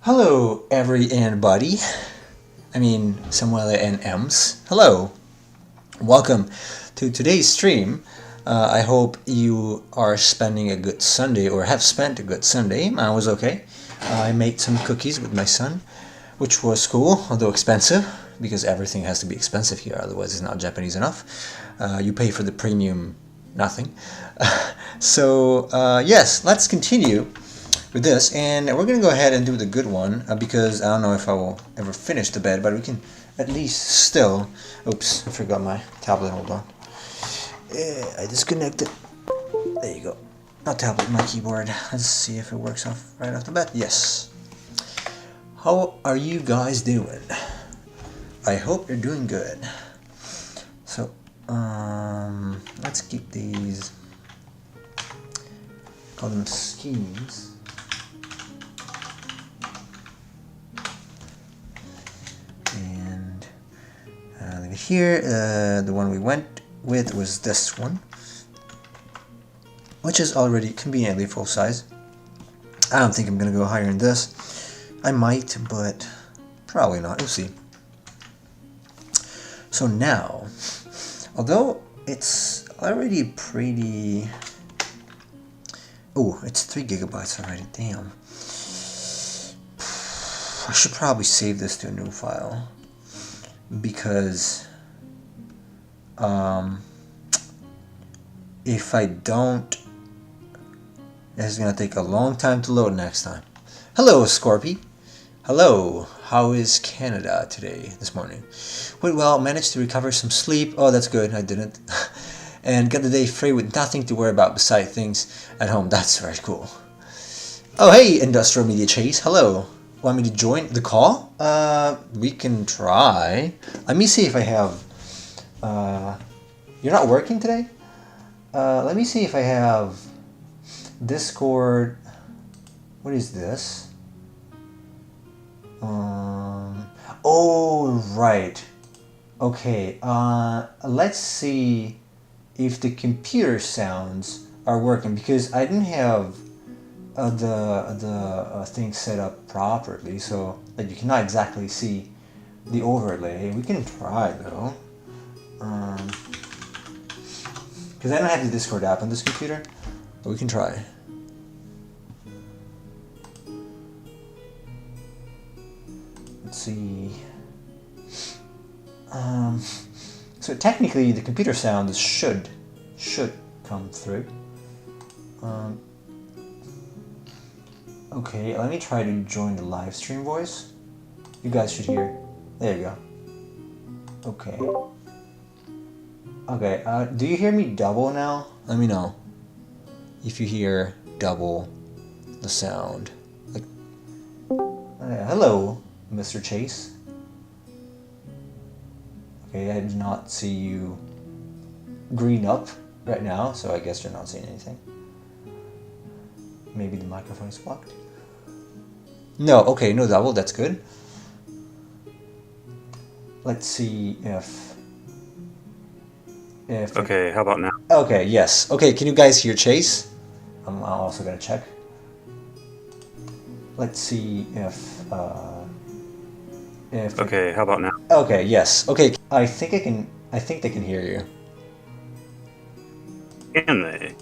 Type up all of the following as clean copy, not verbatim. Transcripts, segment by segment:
Hello, everybody. I mean, Samuel and Ems. Hello. Welcome to today's stream. I hope you are spending a good Sunday or have spent a good Sunday. Mine was okay. I made some cookies with my son, which was cool, although expensive, because everything has to be expensive here, otherwise it's not Japanese enough. You pay for the premium nothing. Yes, let's continue with this, and we're gonna go ahead and do the good one because I don't know if I will ever finish the bed, but we can at least still. Oops, I forgot my tablet. Hold on. I disconnected. There you go. Not tablet, my keyboard. Let's see if it works off right off the bat. Yes. How are you guys doing? I hope you're doing good. So, let's keep these. Call them schemes. And leave it here. The one we went with was this one, which is already conveniently full size. I don't think I'm gonna go higher than this. I might, but probably not. We'll see. So now, although it's already pretty. Oh, it's 3 gigabytes already. Damn. I should probably save this to a new file because if I don't, it's gonna take a long time to load next time. Hello, Scorpy. Hello. How is Canada today, this morning? Wait, well, managed to recover some sleep. Oh, that's good. I didn't. And got the day free with nothing to worry about beside things at home. That's very cool. Oh, hey, Industrial Media Chase. Hello. Want me to join the call? We can try. Let me see if I have. You're not working today? Let me see if I have Discord. What is this? Oh, right. Okay. Let's see if the computer sounds are working because I didn't have the thing set up properly, so that you cannot exactly see the overlay. We can try though, because I don't have the Discord app on this computer, but we can try. Let's see. So technically, the computer sound should come through. Okay, let me try to join the live stream voice. You guys should hear. There you go. Okay. Okay, do you hear me double now? Let me know if you hear double the sound. Like, hello, Mr. Chase. Okay, I did not see you green up right now, so I guess you're not seeing anything. Maybe the microphone is blocked. No, okay, no double, that's good. Let's see if Okay, how about now? Okay, yes. Okay, can you guys hear Chase? I'm also gonna check. Let's see if Okay, how about now? Okay, yes. Okay, I think they can hear you. Can they?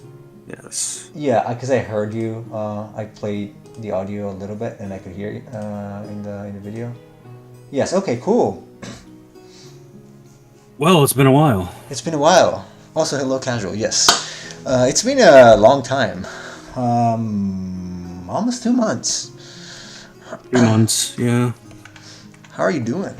Yes. Yeah, because I heard you. I played the audio a little bit, and I could hear you in the video. Yes. Okay. Cool. Well, it's been a while. It's been a while. Also, hello, casual. Yes. It's been a long time. Almost 2 months. 2 months, yeah. How are you doing?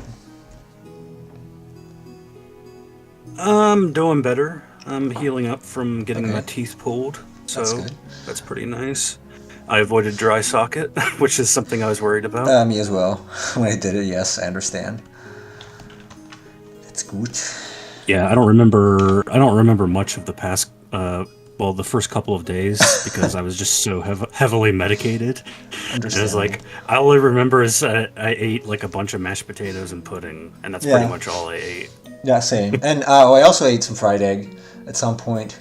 I'm doing better. I'm healing up from getting Okay. my teeth pulled, so That's good. that's pretty nice. I avoided dry socket, which is something I was worried about. Me as well. When I did it, yes, I understand. That's good. Yeah, I don't remember much of the past. The first couple of days because I was just so heavily medicated. And it was like I only remember is I ate like a bunch of mashed potatoes and pudding, and that's pretty much all I ate. Yeah, same. And I also ate some fried egg at some point.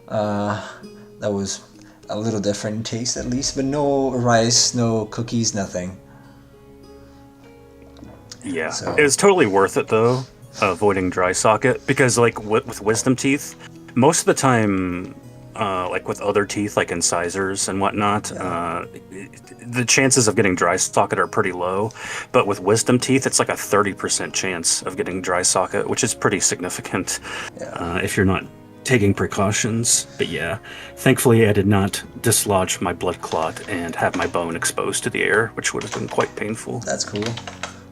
That was a little different in taste, at least, but no rice, no cookies, nothing. Yeah, So it was totally worth it though, avoiding dry socket because like with wisdom teeth, most of the time, like with other teeth like incisors and whatnot, yeah, the chances of getting dry socket are pretty low. But with wisdom teeth, it's like a 30% chance of getting dry socket, which is pretty significant yeah. if you're not taking precautions. But yeah, thankfully I did not dislodge my blood clot and have my bone exposed to the air, which would have been quite painful. That's cool.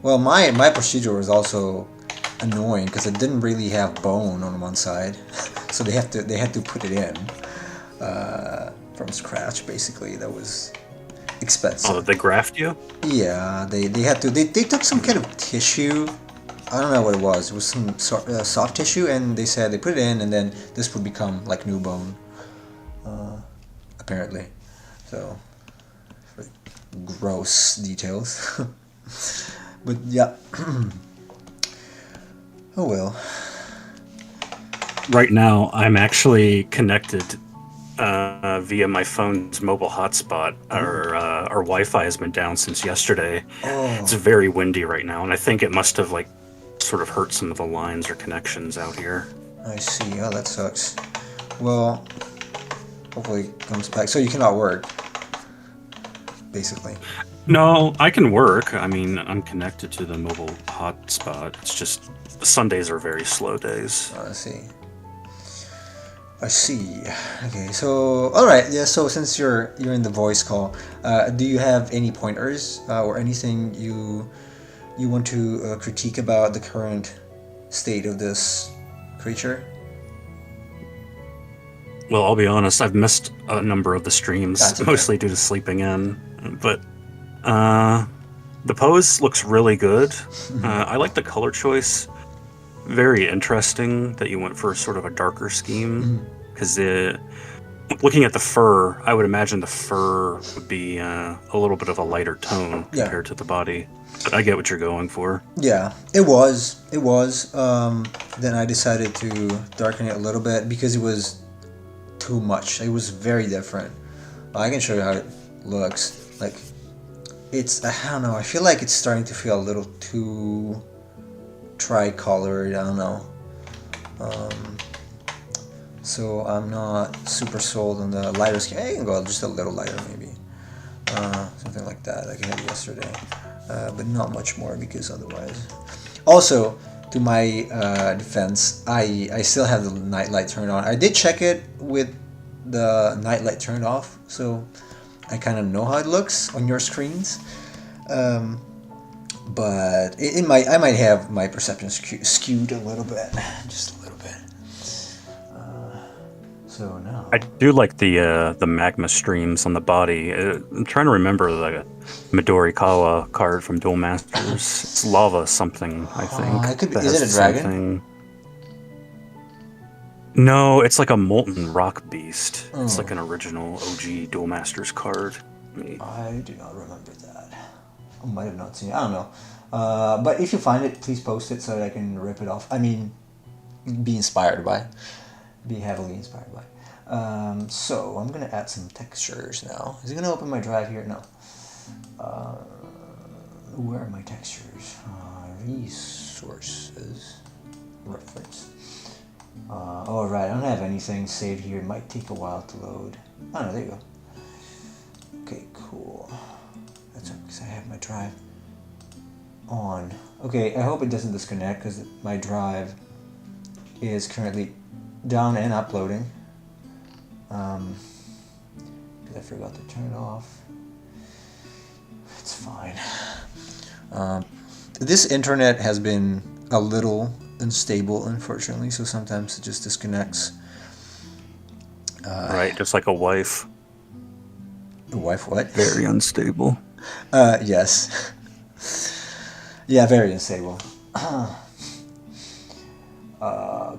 Well, my procedure was also annoying because it didn't really have bone on one side, so they had to put it in from scratch. Basically, that was expensive. Oh, they graft you? Yeah, they had to. They took some kind of tissue. I don't know what it was. It was some soft tissue, and they said they put it in, and then this would become like new bone. Apparently, so gross details. But yeah. Oh well. Right now, I'm actually connected via my phone's mobile hotspot. Our Wi-Fi has been down since yesterday. It's Oh, very windy right now, and I think it must have like sort of hurt some of the lines or connections out here. I see. Oh, that sucks. Well, hopefully it comes back. So you cannot work, basically. No, I can work. I mean, I'm connected to the mobile hotspot. It's just Sundays are very slow days. Oh, I see. I see. Okay. So, all right. Yeah. So since you're in the voice call, do you have any pointers or anything you want to critique about the current state of this creature? Well, I'll be honest, I've missed a number of the streams, That's okay. mostly due to sleeping in. But the pose looks really good. I like the color choice. Very interesting that you went for sort of a darker scheme. Because looking at the fur, I would imagine the fur would be a little bit of a lighter tone Yeah. compared to the body. But I get what you're going for. Yeah, it was. It was. Then I decided to darken it a little bit because it was too much. It was very different. I can show you how it looks. Like, it's, I don't know, I feel like it's starting to feel a little too tricolored. I don't know. So I'm not super sold on the lighter skin. I can go just a little lighter maybe. Something like that, like I had yesterday. But not much more because otherwise. Also, to my defense, I still have the nightlight turned on. I did check it with the nightlight turned off, so I kind of know how it looks on your screens. But I might have my perception skewed a little bit, just a little bit. So no. I do like the magma streams on the body. I'm trying to remember the Midorikawa card from Duel Masters. It's lava something, I think. It could be, that is has it a the dragon? same thing. No, it's like a molten rock beast. It's like an original OG Duel Masters card. I do not remember that. I might have not seen it. I don't know. But if you find it, please post it so that I can rip it off. I mean, be inspired by. Be heavily inspired by. So I'm gonna add some textures now. Is it gonna open my drive here? No. Where are my textures? Resources. Reference. Oh right, I don't have anything saved here. It might take a while to load. Oh no, there you go. Okay, cool. That's because I have my drive on. Okay, I hope it doesn't disconnect because my drive is currently down and uploading. Because I forgot to turn it off. It's fine. This internet has been a little unstable, unfortunately, so sometimes it just disconnects. Right, just like a wife. A wife, what? Very unstable. Yes. Yeah, very unstable.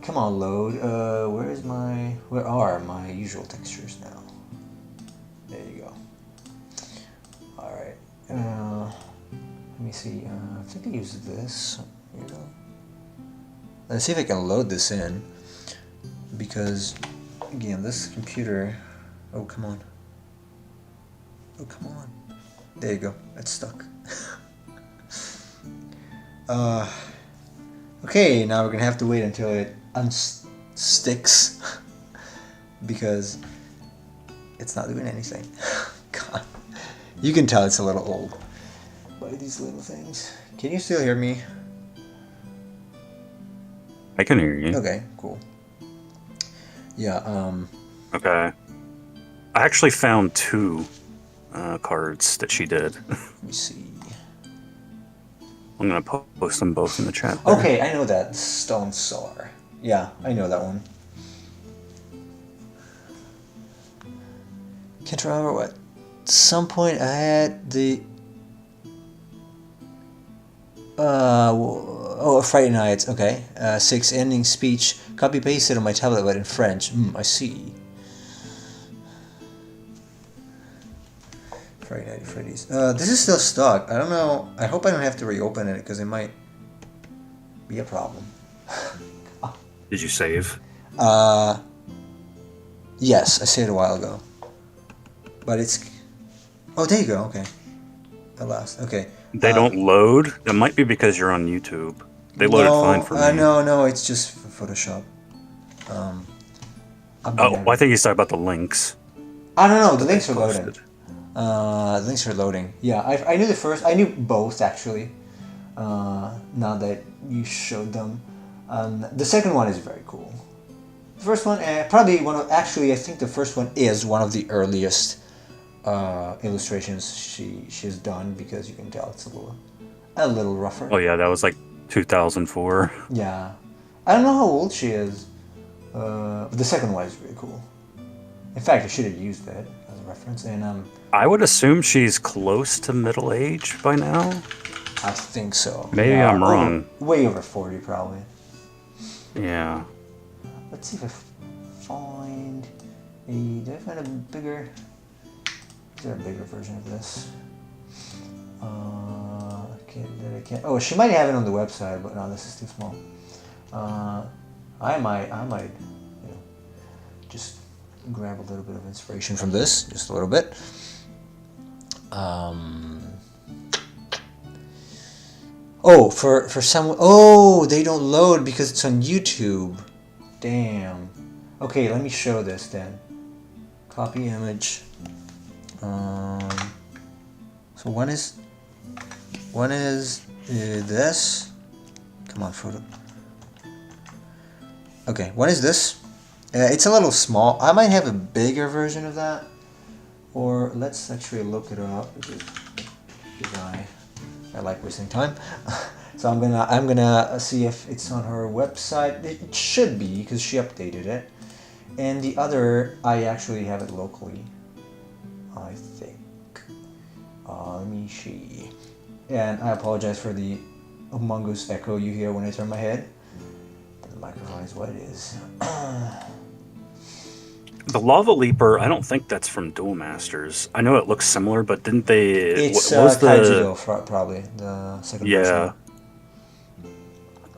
Come on, load. Where are my usual textures now? There you go. Alright. Let me see. I think I use this. Here you go. Let's see if I can load this in. Because, again, this computer... Oh, come on. Oh, come on. There you go. It's stuck. Uh, okay, now we're gonna have to wait until it unsticks because it's not doing anything. God, you can tell it's a little old by these little things. Can you still hear me? I can hear you. Okay, cool. Yeah. Okay. I actually found 2 cards that she did. Let me see. I'm gonna post them both in the chat. There. Okay, I know that Stone Solar. Yeah, I know that one. Can't remember what. At some point, I had the. Friday nights. Okay. 6 ending speech. Copy pasted on my tablet, but in French. I see. Friday Night at Freddy's. This is still stuck. I don't know. I hope I don't have to reopen it because it might be a problem. Did you save? Yes, I saved it a while ago. But it's. Oh, there you go. Okay. At last. Okay. They don't load? That might be because you're on YouTube. They loaded fine for me. No, it's just for Photoshop. I think he's talking about the links. I don't know. The links are loading. Posted. The links are loading. Yeah, I knew the first. I knew both actually. Now that you showed them, the second one is very cool. The first one, probably one of. Actually, I think the first one is one of the earliest illustrations she's done because you can tell it's a little rougher. Oh yeah, that was like 2004. Yeah, I don't know how old she is. But the second one is really cool. In fact, I should have used that as a reference. And I would assume she's close to middle age by now. I think so. Maybe I'm wrong. Way over 40, probably. Yeah. Let's see if I find a. Did I find a bigger? Is there a bigger version of this? I can't. Oh, she might have it on the website, but no, this is too small. I might, just grab a little bit of inspiration from this, just a little bit. Oh, for some. Oh, they don't load because it's on YouTube. Damn. Okay, let me show this then. Copy image. So one is this. Come on, photo. Okay, one is this. It's a little small. I might have a bigger version of that, or let's actually look it up because I like wasting time. So I'm gonna see if it's on her website. It should be because she updated it. And the other, I actually have it locally. I think. Let me see. And I apologize for the Among Us echo you hear when I turn my head. The microphone is what it is. The Lava Leaper, I don't think that's from Duel Masters. I know it looks similar, but didn't they? It's what was Kaijudo, probably the second version.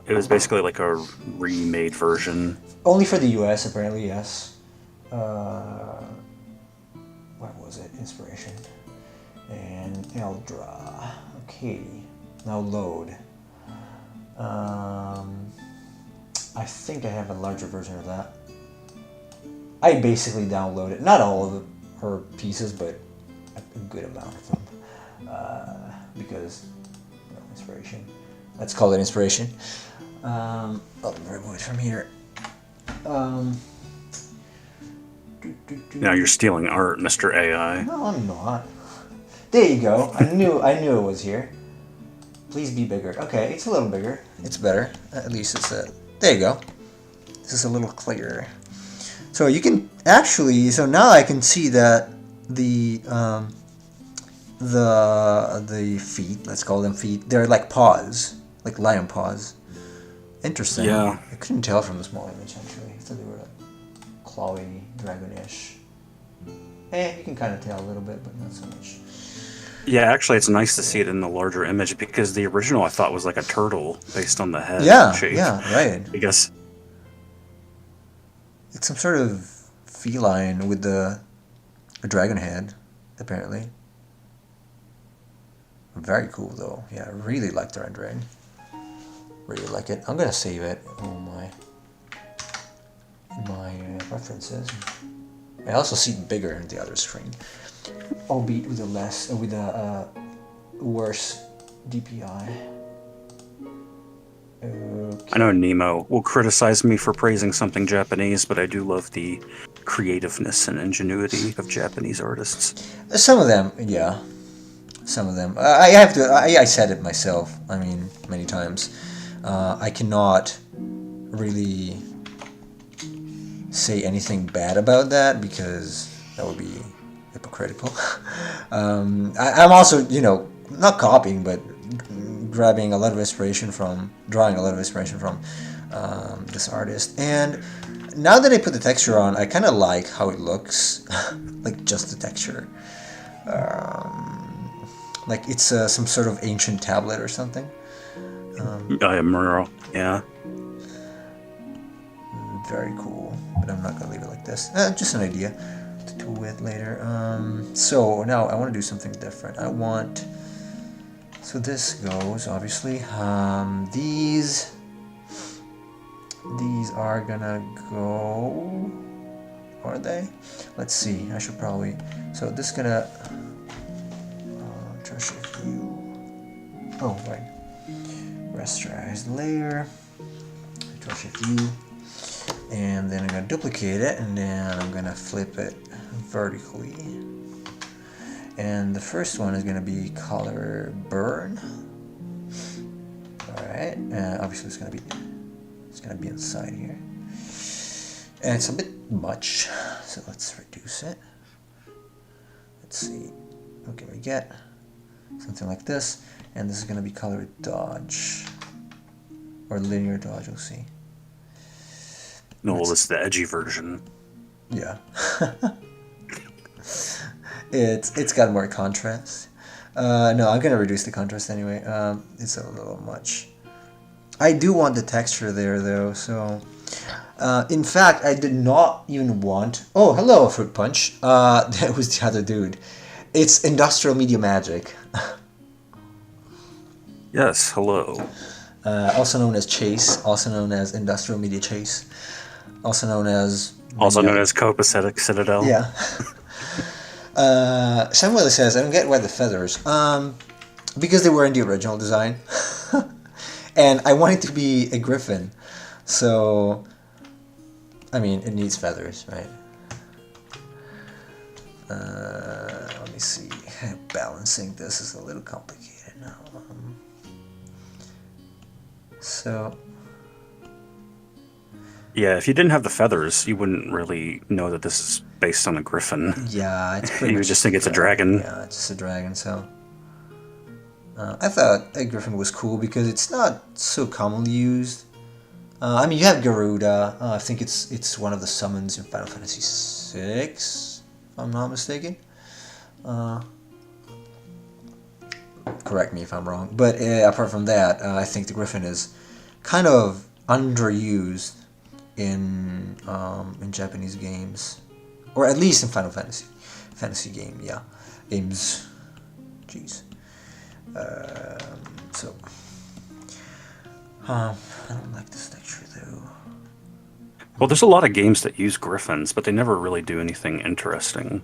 It was basically like a remade version. Only for the US, apparently, yes. What was it? Inspiration. And Eldra. Okay. Now load. I think I have a larger version of that. I basically downloaded, not all of her pieces, but a good amount of them. Because, inspiration. Let's call it inspiration. I'll remove it from here. Now you're stealing art, Mr. AI. No, I'm not. There you go. I knew it was here. Please be bigger. Okay, it's a little bigger. It's better. At least it's a. There you go. This is a little clearer. So you can actually. So now I can see that the feet. Let's call them feet. They're like paws, like lion paws. Interesting. Yeah. I couldn't tell from the small image actually. I thought they were like clawy, dragonish. You can kind of tell a little bit, but not so much. Yeah, actually, it's nice to see it in the larger image because the original I thought was like a turtle based on the head shape. Yeah, right. I guess it's some sort of feline with a dragon head, apparently. Very cool, though. Yeah, I really like the rendering. really like it. I'm gonna save it on my references. I also see it bigger in the other screen, albeit with a worse DPI. Okay. I know Nemo will criticize me for praising something Japanese, but I do love the creativeness and ingenuity of Japanese artists. Some of them, yeah. Some of them. I have to. I said it myself. I mean, many times. I cannot really say anything bad about that because that would be hypocritical. I'm also, not copying, but drawing a lot of inspiration from this artist. And now that I put the texture on, I kind of like how it looks, like just the texture. Like it's some sort of ancient tablet or something. Mural, yeah. Very cool, but I'm not gonna leave it like this. Just an idea to tool with later. So now I want to do something different. So this goes obviously. These are gonna go. Are they? Let's see. I should probably. So this is gonna. Try to shift view. Oh right. Rasterize layer. Try to shift view. And then I'm going to duplicate it, and then I'm going to flip it vertically. And the first one is going to be color burn. Alright, obviously it's going to be inside here. And it's a bit much, so let's reduce it. Let's see, what can we get? Something like this, and this is going to be color dodge, or linear dodge, we'll see. No, well, it's the edgy version. Yeah. It's got more contrast. No, I'm gonna reduce the contrast anyway. It's a little much. I do want the texture there though, so in fact I did not even want. Oh, hello, Fruit Punch. That was the other dude. It's Industrial Media Magic. Yes, hello. Also known as Chase, also known as Industrial Media Chase. Also known as Copacetic Citadel. Yeah. Samuel says, I don't get why the feathers. Because they were in the original design. And I want it to be a griffin. So, I mean, it needs feathers, right? Let me see. Balancing this is a little complicated now. So... Yeah, if you didn't have the feathers, you wouldn't really know that this is based on a griffin. Yeah, it's pretty You would just think it's a dragon. Yeah, it's just a dragon, so... I thought a griffin was cool because it's not so commonly used. I mean, you have Garuda. I think it's one of the summons in Final Fantasy VI, if I'm not mistaken. Correct me if I'm wrong. But apart from that, I think the griffin is kind of underused in Japanese games, or at least in Final Fantasy games. Jeez. So I don't like this texture though. Well, there's a lot of games that use griffins, but they never really do anything interesting.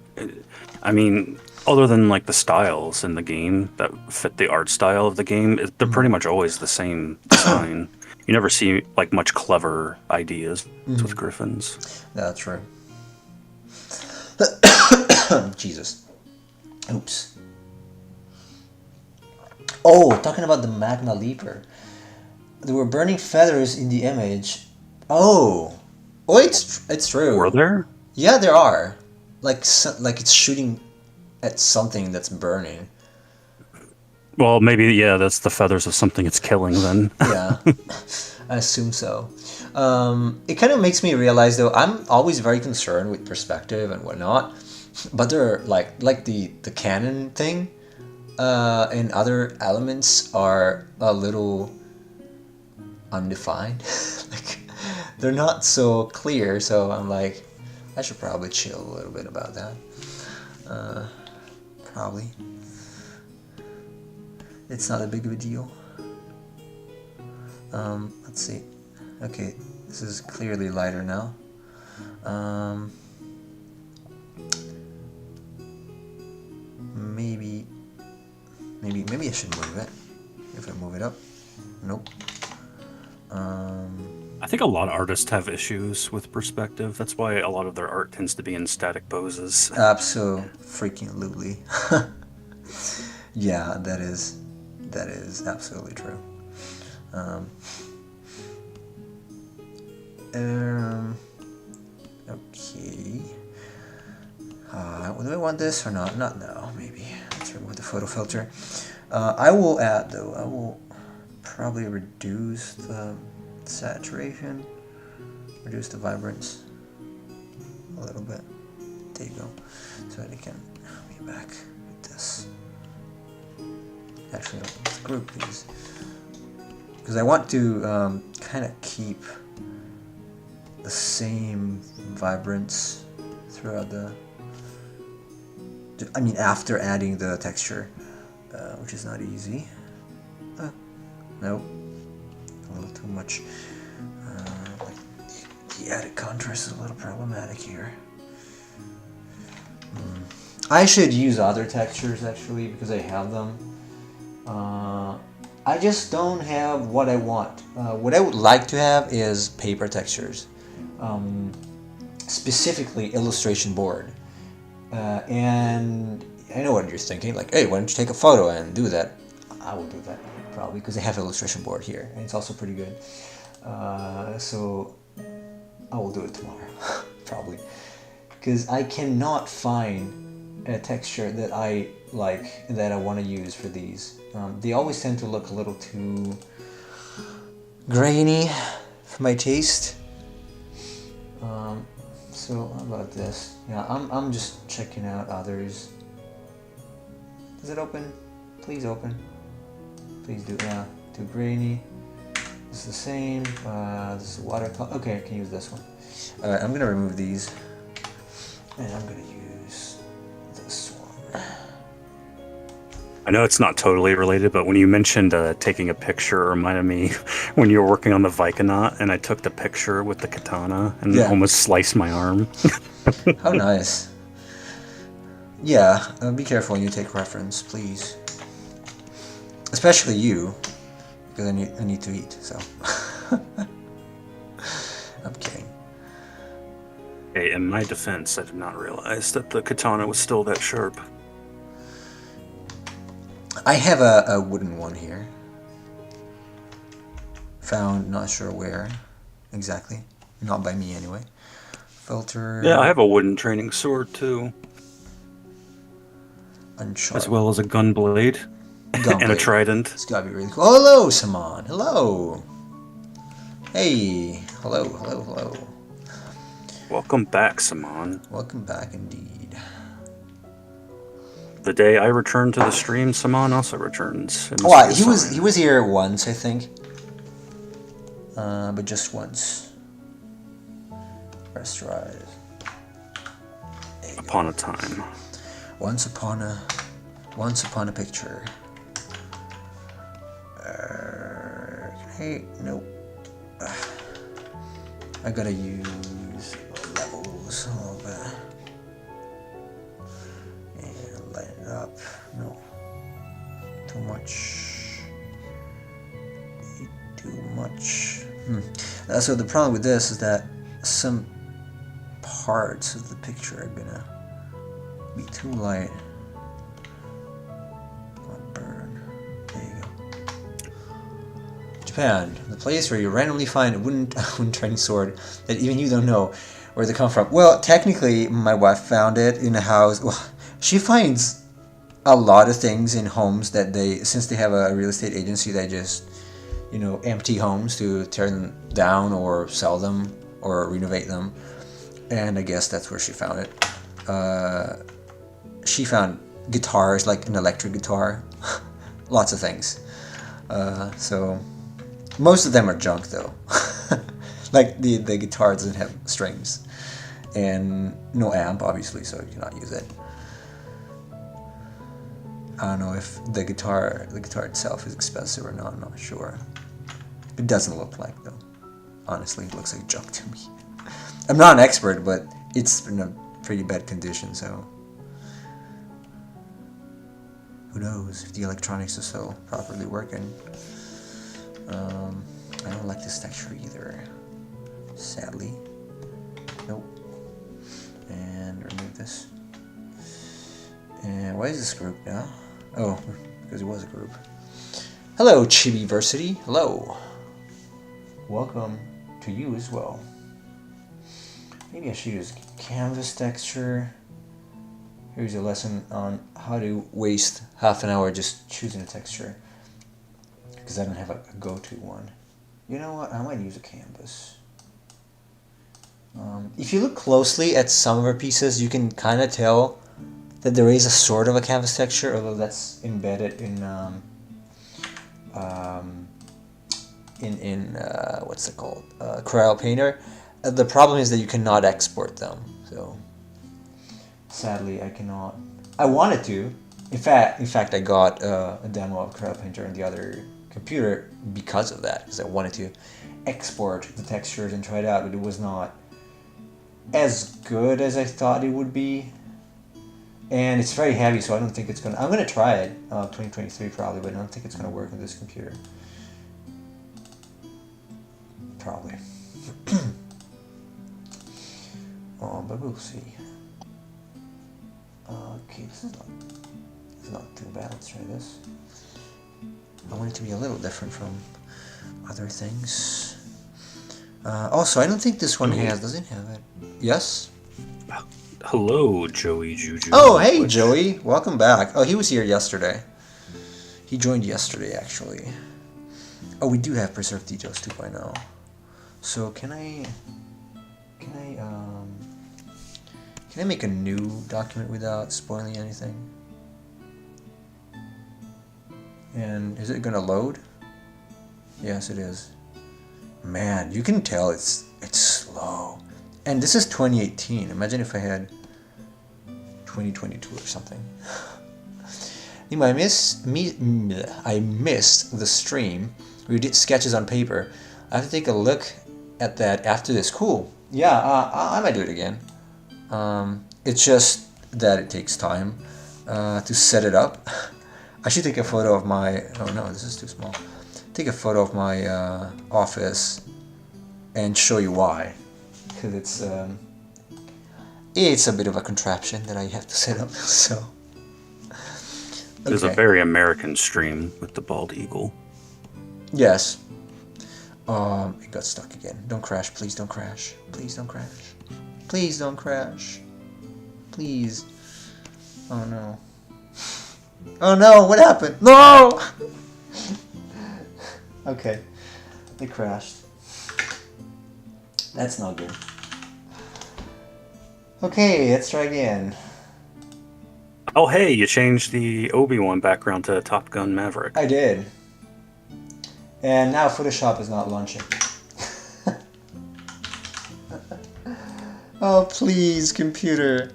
I mean, other than like the styles in the game that fit the art style of the game, they're pretty much always the same design. You never see like much clever ideas with griffins. That's right. Jesus. Oops. Oh, talking about the Magma Leaper. There were burning feathers in the image. Oh, it's true. Were there? Yeah, there are. Like it's shooting at something that's burning. Well, maybe, yeah, that's the feathers of something it's killing then. Yeah, I assume so. It kind of makes me realize, though, I'm always very concerned with perspective and whatnot. But there are, like the canon thing and other elements are a little undefined. Like, they're not so clear, so I'm like, I should probably chill a little bit about that. Probably. It's not a big of a deal. Let's see. Okay, this is clearly lighter now. Maybe I should move it. If I move it up. Nope. I think a lot of artists have issues with perspective. That's why a lot of their art tends to be in static poses. Absolutely. Yeah, that is absolutely true. Okay. Do I want this or not? Not now, maybe. Let's remove the photo filter. I will add, though, I will probably reduce the saturation, reduce the vibrance a little bit. There you go. So that I can be back with this. Actually, let's group these. Because I want to kind of keep the same vibrance throughout the... I mean, after adding the texture, which is not easy. Nope. A little too much. The added contrast is a little problematic here. I should use other textures, actually, because I have them. I just don't have what I want. What I would like to have is paper textures. Specifically, illustration board. And I know what you're thinking, like, hey, why don't you take a photo and do that? I will do that, probably, because I have illustration board here, and it's also pretty good. So I will do it tomorrow, probably. Because I cannot find a texture that I like, that I want to use for these. They always tend to look a little too grainy for my taste. So how about this? Yeah, I'm just checking out others. Does it open? Please open. Please do. Yeah, too grainy. This is the same. This is watercolor. Okay, I can use this one. Alright, I'm gonna remove these, and I'm gonna use this one. I know it's not totally related, but when you mentioned taking a picture, it reminded me when you were working on the Vicanaut, and I took the picture with the katana and almost sliced my arm. How nice. Yeah, be careful when you take reference, please. Especially you, because I need to eat, so. I'm kidding. Hey, in my defense, I did not realize that the katana was still that sharp. I have a wooden one here. Found, not sure where exactly. Not by me anyway. Filter. Yeah, I have a wooden training sword too. Unsharp. As well as a gun blade. And a trident. It's gotta be really cool. Oh, hello, Saman. Hello. Hey. Hello. Welcome back, Saman. Welcome back indeed. The day I return to the stream, Saman also returns. Oh, he was here once, I think. But just once. Rest rise. Upon a time. Once upon a picture. Hey, nope. I gotta use levels a little bit. And lighten it up. No. Too much. Too much. So the problem with this is that some parts of the picture are gonna be too light. Burn. There you go. Japan, the place where you randomly find a wooden training sword that even you don't know where they come from. Well, technically, my wife found it in a house. Well, she finds a lot of things in homes that since they have a real estate agency, they just, empty homes to tear them down or sell them or renovate them. And I guess that's where she found it. She found guitars, like an electric guitar. Lots of things. So most of them are junk though. Like the guitar doesn't have strings. And no amp, obviously, so you cannot use it. I don't know if the guitar itself is expensive or not, I'm not sure. It doesn't look like, though. Honestly, it looks like junk to me. I'm not an expert, but it's in a pretty bad condition, so... Who knows if the electronics are still properly working. I don't like this texture either. Sadly. Nope. And remove this. And why is this group now? Oh, because it was a group. Hello, Chibiversity. Hello. Welcome to you as well. Maybe I should use canvas texture. Here's a lesson on how to waste half an hour just choosing a texture. Because I don't have a go-to one. You know what? I might use a canvas. If you look closely at some of our pieces, you can kind of tell that there is a sort of a canvas texture, although that's embedded in what's it called? Corel Painter. The problem is that you cannot export them. So sadly, I cannot. I wanted to. In fact, I got a demo of Corel Painter on the other computer because of that, because I wanted to export the textures and try it out, but it was not as good as I thought it would be, and it's very heavy, so I don't think it's gonna. I'm gonna try it 2023 probably, but I don't think it's gonna work on this computer. Probably. Oh, but we'll see. Okay, this is not too bad. Let's try this. I want it to be a little different from other things. Also, I don't think this one does it have it? Yes? Hello, Joey Juju. Oh, hey, Joey. Welcome back. Oh, he was here yesterday. He joined yesterday, actually. Oh, we do have Preserve Details 2.0. So, can I make a new document without spoiling anything? And is it gonna load? Yes, it is. Man, you can tell it's slow. And this is 2018. Imagine if I had 2022 or something. Anyway, I missed the stream where you did sketches on paper. I have to take a look at that after this. Cool. Yeah, I might do it again. It's just that it takes time to set it up. I should take a photo of my... Oh no, this is too small. Take a photo of my office and show you why. Because it's a bit of a contraption that I have to set up. So It was a very American stream with the bald eagle. Yes. It got stuck again. Don't crash, please don't crash. Please don't crash. Please don't crash. Please. Oh no. Oh no, what happened? No! Okay. It crashed. That's not good. Okay, let's try again. Oh, hey, you changed the Obi-Wan background to Top Gun Maverick. I did. And now Photoshop is not launching. Oh, please, computer.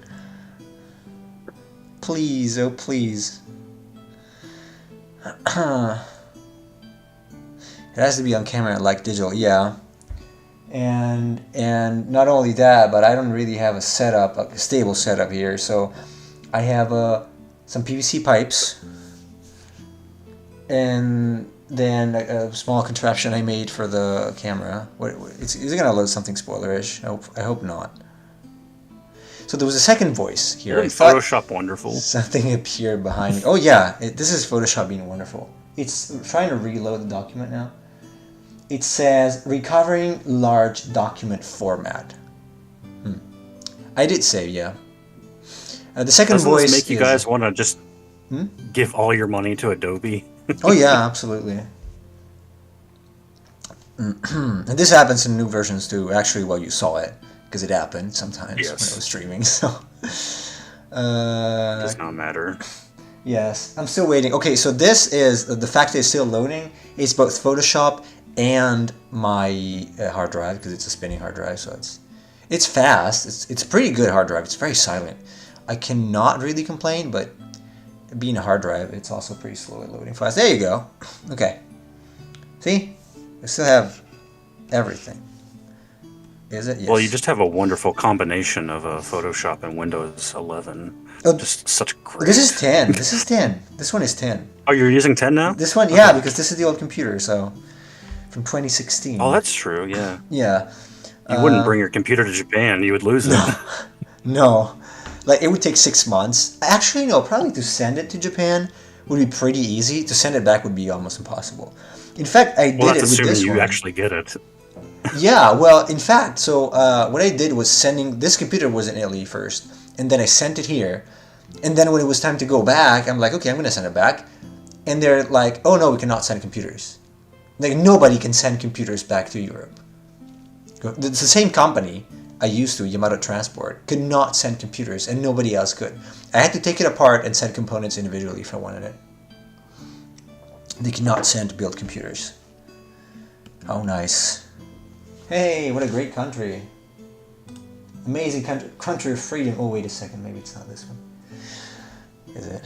Please, oh, please. It has to be on camera like digital, yeah. And not only that, but I don't really have a setup, a stable setup here. So I have some PVC pipes, and then a small contraption I made for the camera. Is it gonna load something spoilerish? I hope not. So there was a second voice here. Isn't Photoshop wonderful? Something appeared behind me. Oh yeah, this is Photoshop being wonderful. It's trying to reload the document now. It says recovering large document format. I did save, yeah. The second Doesn't voice this make you guys want to just give all your money to Adobe? Oh yeah, absolutely. And this happens in new versions too. Actually, well, you saw it because it happened sometimes when I was streaming. So does not matter. Yes, I'm still waiting. Okay, so this is the fact that it's still loading. It's both Photoshop and my hard drive because it's a spinning hard drive. So it's fast. It's a pretty good hard drive. It's very silent. I cannot really complain, but being a hard drive, it's also pretty slow at loading files. There you go. Okay. See? We still have everything. Is it? Yes. Well, you just have a wonderful combination of Photoshop and Windows 11. Oh, Just such great. this is 10. This is 10. This one is 10. Oh, you're using 10 now? This one, yeah, because this is the old computer, so from 2016. Oh, that's true. Yeah. Yeah. You wouldn't bring your computer to Japan. You would lose it. No. Like, it would take 6 months. Actually, no, probably to send it to Japan would be pretty easy. To send it back would be almost impossible. In fact, I did Well, it that's with assuming this you one. actually get it. Yeah, well, in fact, so what I did was sending... This computer was in Italy first, and then I sent it here. And then when it was time to go back, I'm like, okay, I'm going to send it back. And they're like, oh, no, we cannot send computers. Like, nobody can send computers back to Europe. It's the same company I used to, Yamato Transport, could not send computers, and nobody else could. I had to take it apart and send components individually if I wanted it. They cannot send build computers. How nice. Hey, what a great country. Amazing country, country of freedom. Oh, wait a second, maybe it's not this one. Is it?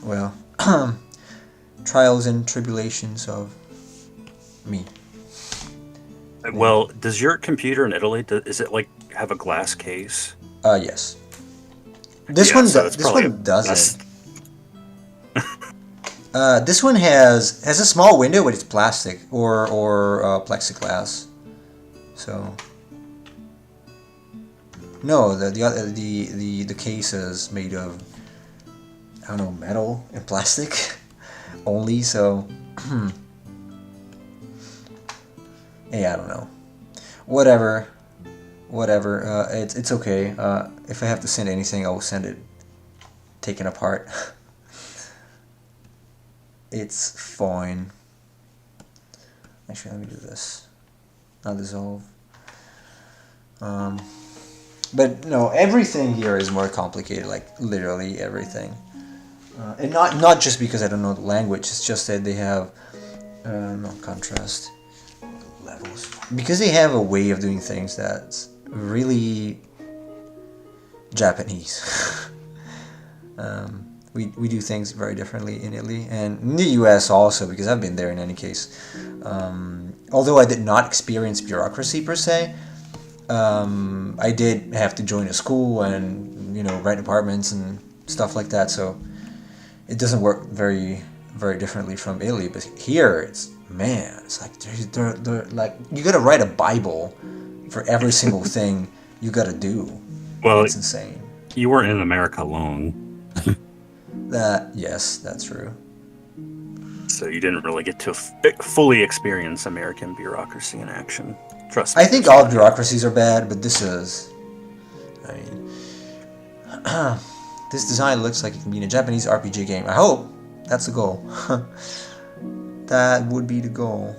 Well, trials and tribulations of me. Well, does your computer in Italy, is it like have a glass case? Yes. This Yeah, one, so it's this probably one doesn't. This one has a small window, but it's plastic or plexiglass. So no, the case is made of, I don't know, metal and plastic only. So yeah, I don't know. Whatever. It's okay. If I have to send anything, I will send it taken apart. It's fine. Actually, let me do this. Not dissolve. But no, everything here is more complicated. Like literally everything, and not just because I don't know the language. It's just that they have no contrast levels, because they have a way of doing things that's really Japanese. We do things very differently in Italy and in the US also, because I've been there in any case. Although I did not experience bureaucracy per se, I did have to join a school and, you know, rent apartments and stuff like that. So it doesn't work very, very differently from Italy. But here, it's like they're like, you gotta write a Bible for every single thing you gotta do. Well, it's insane. You weren't in America long. Yes, that's true. So you didn't really get to fully experience American bureaucracy in action. Trust me. I think all bureaucracies are bad, but this is... I mean... this design looks like it can be in a Japanese RPG game. I hope. That's the goal. That would be the goal.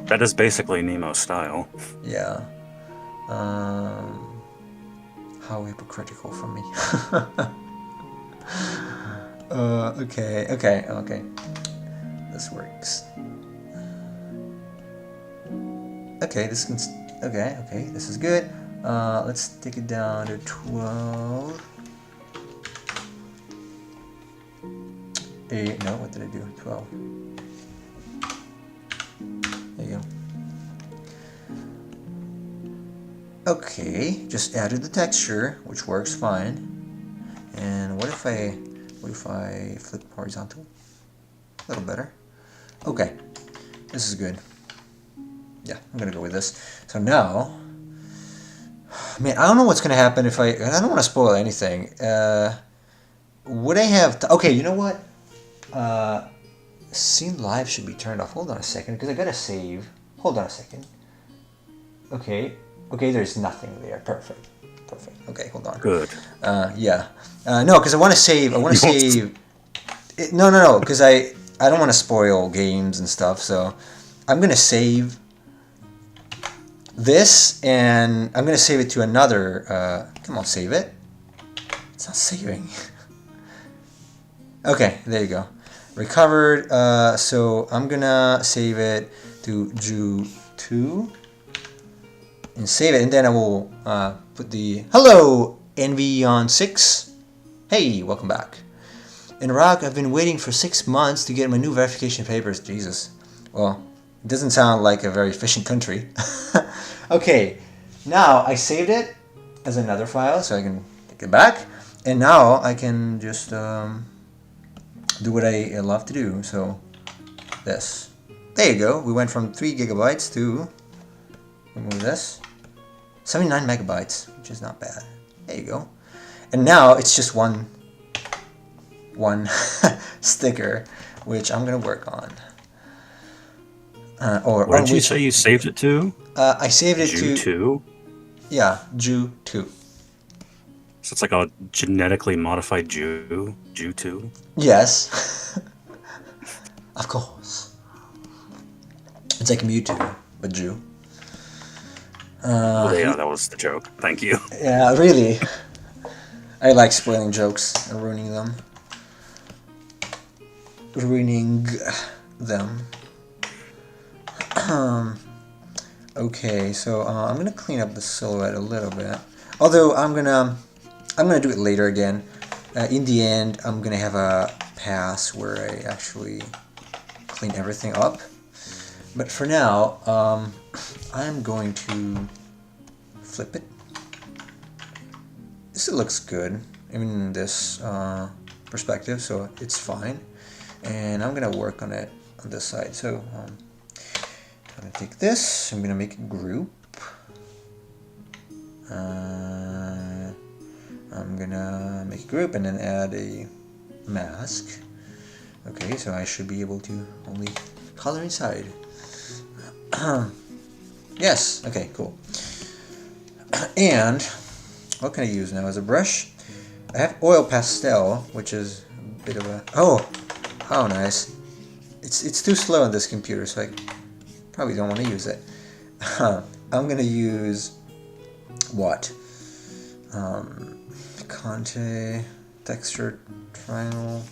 That is basically Nemo style. Yeah. How hypocritical from me. Okay. This works. Okay, this can... Okay, this is good. Let's take it down to 12. No, what did I do? 12. There you go. Okay, just added the texture, which works fine. And what if I flip horizontal? A little better. Okay, this is good. Yeah, I'm gonna go with this. So now, man, I don't know what's gonna happen if I don't want to spoil anything. Would I have to, okay, you know what? Scene live should be turned off. Hold on a second, because I gotta save. Hold on a second. Okay, there's nothing there. Perfect. Okay, hold on. Good. Yeah. No, because I want to save. No, because I don't want to spoil games and stuff. So I'm gonna save this, and I'm gonna save it to another. Come on, save it. It's not saving. Okay, there you go. Recovered. So I'm gonna save it to Ju2 and save it, and then I will put the hello NV on 6. Hey, welcome back. In Iraq, I've been waiting for 6 months to get my new verification papers. Jesus. Well, it doesn't sound like a very efficient country. Okay, now I saved it as another file so I can take it back. And now I can just do what I love to do. So, this. There you go. We went from 3 gigabytes to, remove this, 79 megabytes, which is not bad. There you go. And now it's just one sticker, which I'm gonna work on. What did you say you saved it to? I saved it Jew to 2? Yeah, Jew 2. So it's like a genetically modified Jew 2? Yes, of course. It's like Mewtwo, but Jew. Yeah, that was the joke. Thank you. Yeah, really. I like spoiling jokes and ruining them. Okay, so I'm gonna clean up the silhouette a little bit. Although I'm gonna do it later again. In the end, I'm gonna have a pass where I actually clean everything up. But for now, I'm going to flip it. This looks good, even in this perspective, so it's fine. And I'm gonna work on it on this side. So I'm gonna take this. I'm gonna make a group. I'm gonna make a group and then add a mask. Okay, so I should be able to only color inside. Yes. Okay. Cool. And what can I use now as a brush? I have oil pastel, which is a bit of a how nice. It's too slow on this computer, so I probably don't want to use it. I'm gonna use what? Conte texture triangle.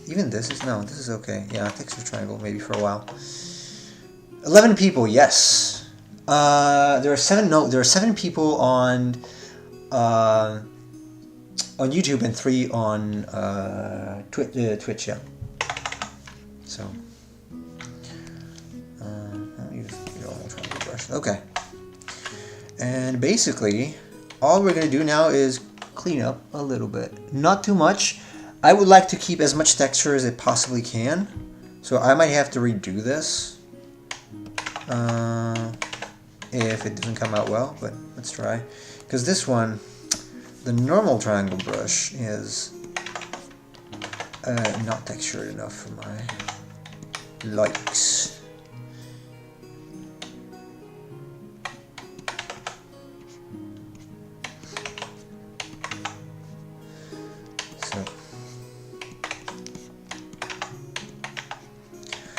Even this is okay. Yeah, texture triangle maybe for a while. 11 people, yes. There are 7 people on YouTube and 3 on Twitch. Yeah. So I'll use the normal triangle brush. Okay. And basically, all we're gonna do now is clean up a little bit. Not too much. I would like to keep as much texture as it possibly can, so I might have to redo this if it doesn't come out well, but let's try. Because this one, the normal triangle brush is not textured enough for my likes.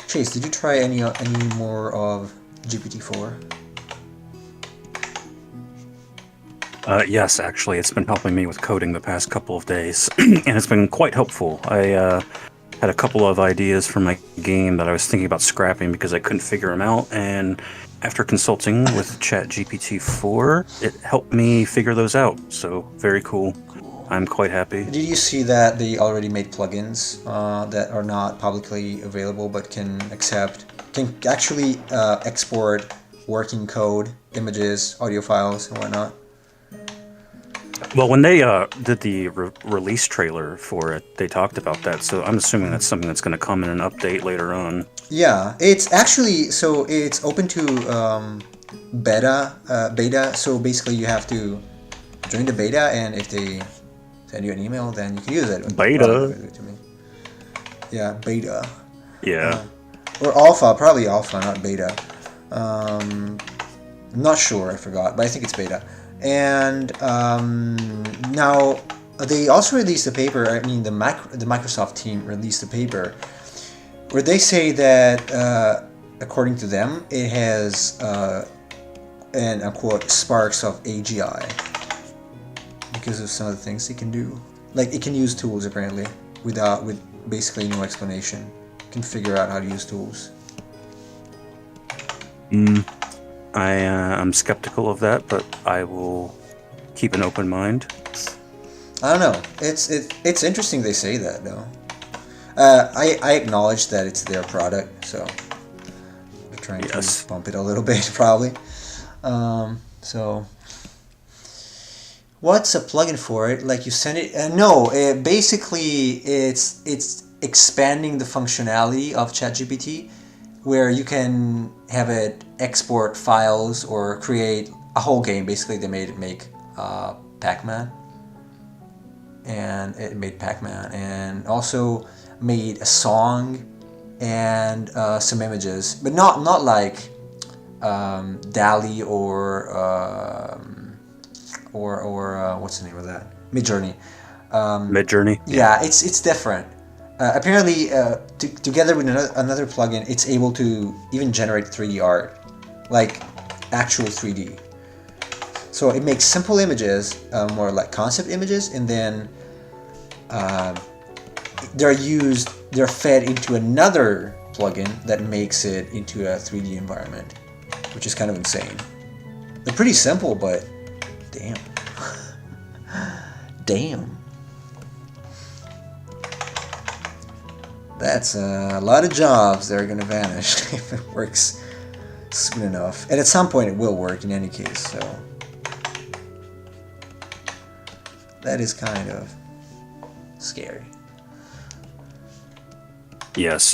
Chase, did you try any more of GPT-4? Yes, actually, it's been helping me with coding the past couple of days, and it's been quite helpful. I had a couple of ideas for my game that I was thinking about scrapping because I couldn't figure them out, and after consulting with ChatGPT-4, it helped me figure those out, so very cool. I'm quite happy. Did you see that they already made plugins that are not publicly available but can actually export working code, images, audio files, and whatnot? Well, when they did the release trailer for it, they talked about that, so I'm assuming that's something that's going to come in an update later on. Yeah, it's actually, so it's open to beta, so basically you have to join the beta, and if they send you an email, then you can use it. Beta. Yeah, beta. Yeah. Or alpha, probably alpha, not beta. I'm not sure, I forgot, but I think it's beta. And now they also released a paper. I mean, the Microsoft team released a paper where they say that according to them, it has and I quote, sparks of AGI because of some of the things it can do. Like it can use tools apparently with basically no explanation. It can figure out how to use tools. I'm skeptical of that, but I will keep an open mind. I don't know. It's interesting they say that though. I acknowledge that it's their product, so we're trying to bump it a little bit probably. So what's a plugin for it? Like you send it? No, basically it's expanding the functionality of ChatGPT, where you can have it export files or create a whole game. Basically, they made it make Pac-Man, and it made Pac-Man, and also made a song and some images, but not like DALL-E or what's the name of that? Midjourney. Midjourney. Yeah, it's different. Apparently, together with another plugin, it's able to even generate 3D art, like actual 3D. So it makes simple images, more like concept images, and then they're fed into another plugin that makes it into a 3D environment, which is kind of insane. They're pretty simple, but damn. Damn. That's a lot of jobs that are going to vanish if it works soon enough. And at some point it will work in any case, so that is kind of scary. Yes,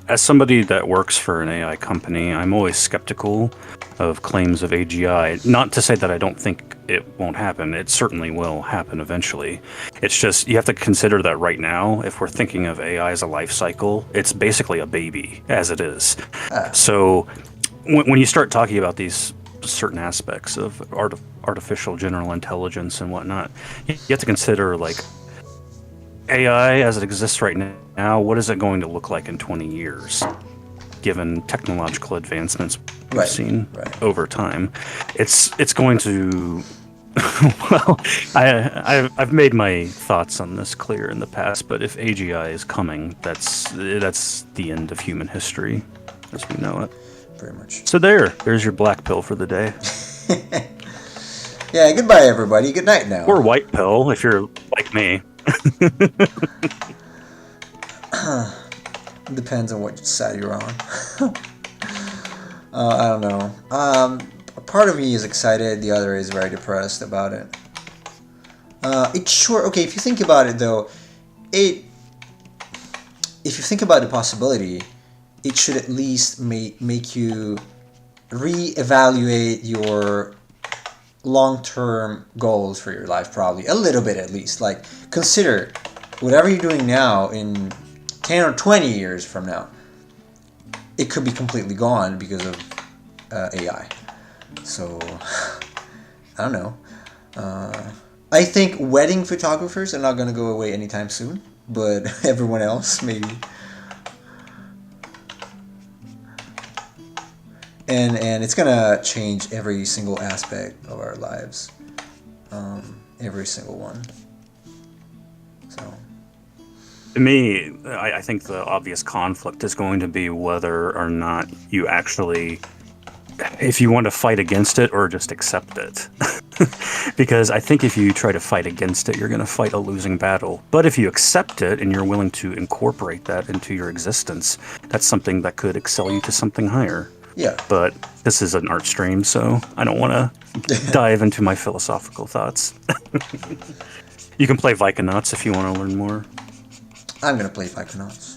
as somebody that works for an AI company, I'm always skeptical of claims of AGI. Not to say that I don't think it won't happen. It certainly will happen eventually. It's just, you have to consider that right now, if we're thinking of AI as a life cycle, it's basically a baby, as it is. So when you start talking about these certain aspects of artificial general intelligence and whatnot, you have to consider, like, AI as it exists right now, what is it going to look like in 20 years, given technological advancements we've seen over time? It's going to... well, I've made my thoughts on this clear in the past, but if AGI is coming, that's the end of human history as we know it. Pretty much. So there's your black pill for the day. Yeah, goodbye everybody. Good night now. Or white pill if you're like me. Depends on what side you're on. I don't know. A part of me is excited, the other is very depressed about it. It's sure okay. If you think about it, though, if you think about the possibility, it should at least make you reevaluate your long-term goals for your life, probably a little bit at least. Like, consider whatever you're doing now in 10 or 20 years from now, it could be completely gone because of AI. So I don't know. I think wedding photographers are not going to go away anytime soon, but everyone else maybe. And it's gonna change every single aspect of our lives, every single one. So, to me, I think the obvious conflict is going to be whether or not you actually, if you want to fight against it or just accept it. Because I think if you try to fight against it, you're going to fight a losing battle. But if you accept it and you're willing to incorporate that into your existence, that's something that could excel you to something higher. Yeah. But this is an art stream, so I don't want to dive into my philosophical thoughts. You can play Vicunauts if you want to learn more. I'm going to play Vicunauts.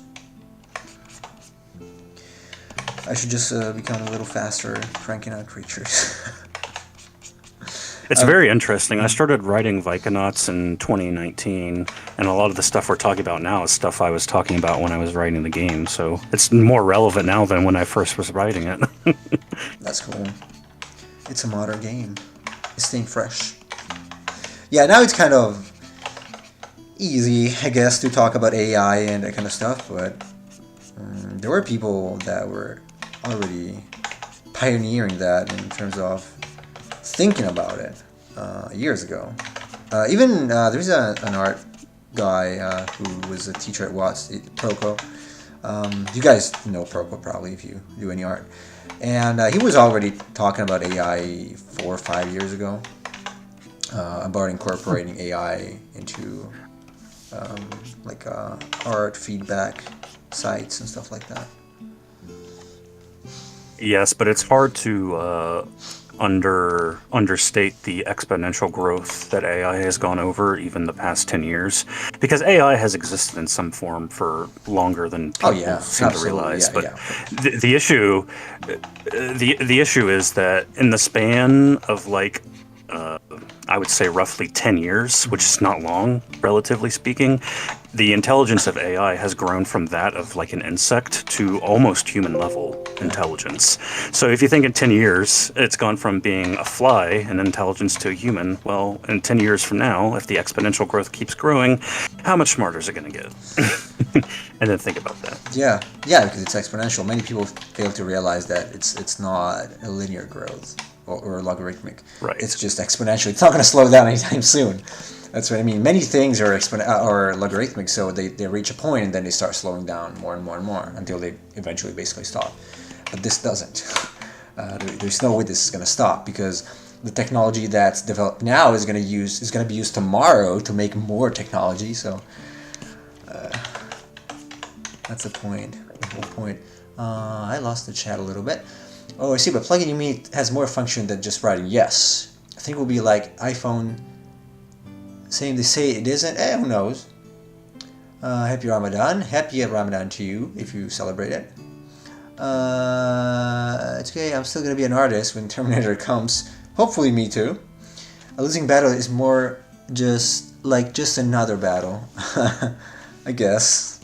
I should just become a little faster at cranking out creatures. It's very interesting. I started writing Vicunauts in 2019, and a lot of the stuff we're talking about now is stuff I was talking about when I was writing the game, so it's more relevant now than when I first was writing it. That's cool. It's a modern game. It's staying fresh. Yeah, now it's kind of easy, I guess, to talk about AI and that kind of stuff, but there were people that were already pioneering that in terms of thinking about it years ago. Even there's an art guy who was a teacher at Watts, Proco. You guys know Proco probably if you do any art. And he was already talking about AI 4 or 5 years ago. about incorporating AI into art feedback sites and stuff like that. Yes, but it's hard to understate the exponential growth that AI has gone over even the past 10 years, because AI has existed in some form for longer than people seem to realize. But the issue the issue is that in the span of I would say roughly 10 years, which is not long, relatively speaking, the intelligence of AI has grown from that of like an insect to almost human level intelligence. So if you think in 10 years, it's gone from being a fly in intelligence to a human, well, in 10 years from now, if the exponential growth keeps growing, how much smarter is it going to get? And then think about that. Yeah, because it's exponential. Many people fail to realize that it's not a linear growth or logarithmic. Right. It's just exponential. It's not going to slow down anytime soon. That's what I mean. Many things are logarithmic, so they reach a point and then they start slowing down more and more and more until they eventually basically stop. But this doesn't. There's no way this is going to stop, because the technology that's developed now is going to be used tomorrow to make more technology. So that's the point. The whole point. I lost the chat a little bit. Oh, I see. But plugin you mean has more function than just writing. Yes, I think it will be like iPhone. Saying they say it isn't. Who knows? Happy Ramadan. Happy Ramadan to you if you celebrate it. It's okay. I'm still gonna be an artist when Terminator comes. Hopefully, me too. A losing battle is more just another battle. I guess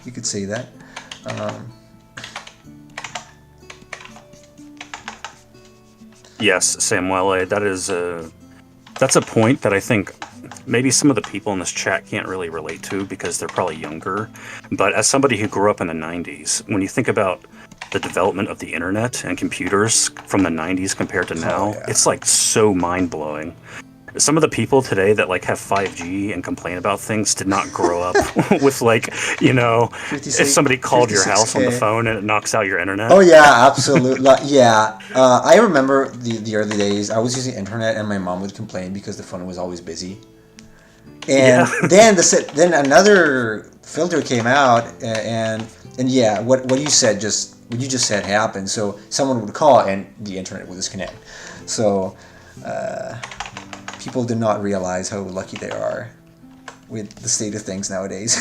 you could say that. Yes, Samuele, that's a point that I think maybe some of the people in this chat can't really relate to because they're probably younger. But as somebody who grew up in the 90s, when you think about the development of the internet and computers from the 90s compared to now, it's like so mind-blowing. Some of the people today that have 5G and complain about things did not grow up with if somebody called your house on the phone and it knocks out your internet. Oh yeah, absolutely. Yeah, I remember the early days. I was using internet and my mom would complain because the phone was always busy. And then another filter came out, and yeah, what you just said happened. So someone would call and the internet would disconnect. So. People do not realize how lucky they are with the state of things nowadays.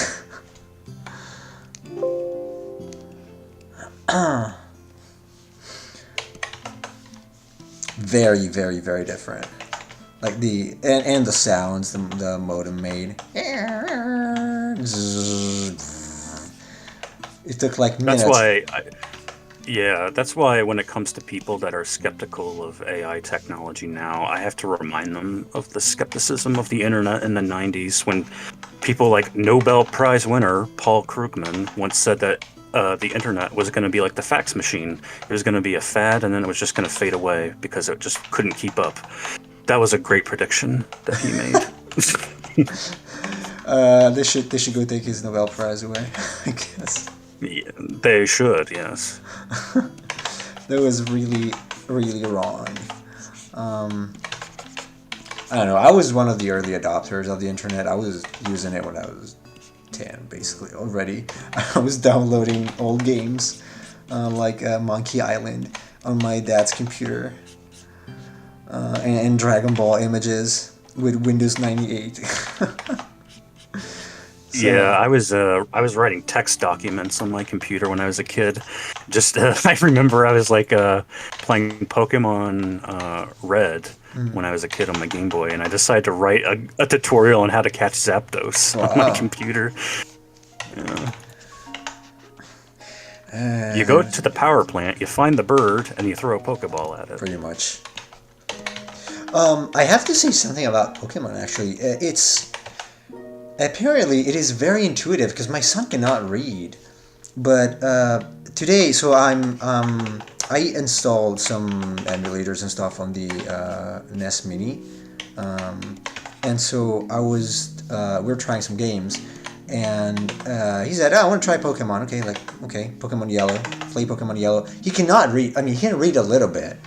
Very, very, very different. Like and the sounds the modem made. It took minutes. That's why when it comes to people that are skeptical of AI technology now, I have to remind them of the skepticism of the internet in the 90s when people like Nobel Prize winner Paul Krugman once said that the internet was going to be like the fax machine. It was going to be a fad and then it was just going to fade away because it just couldn't keep up. That was a great prediction that he made. They should go take his Nobel Prize away, I guess. Yeah, they should, yes. That was really, really wrong. I don't know. I was one of the early adopters of the internet. I was using it when I was 10, basically, already. I was downloading old games, like Monkey Island, on my dad's computer, and Dragon Ball images with Windows 98. So, yeah, I was writing text documents on my computer when I was a kid. Just I remember I was playing Pokemon Red when I was a kid on my Game Boy, and I decided to write a tutorial on how to catch Zapdos on my computer. Yeah. You go to the power plant, you find the bird, and you throw a Pokeball at it. Pretty much. I have to say something about Pokemon, actually. Apparently, it is very intuitive because my son cannot read. But today, so I installed some emulators and stuff on the NES Mini, and so we were trying some games, and he said, "I want to try Pokemon." Okay, Pokemon Yellow. Play Pokemon Yellow. He cannot read. I mean, he can read a little bit,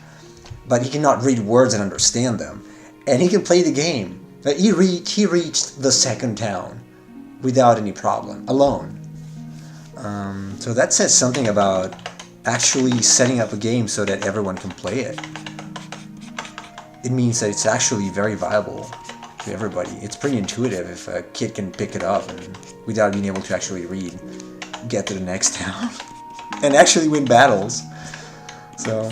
but he cannot read words and understand them. and he can play the game. Like, he reached the second town without any problem, alone. So that says something about actually setting up a game so that everyone can play it. It means that it's actually very viable to everybody. It's pretty intuitive if a kid can pick it up and without being able to actually read, get to the next town, and actually win battles. So,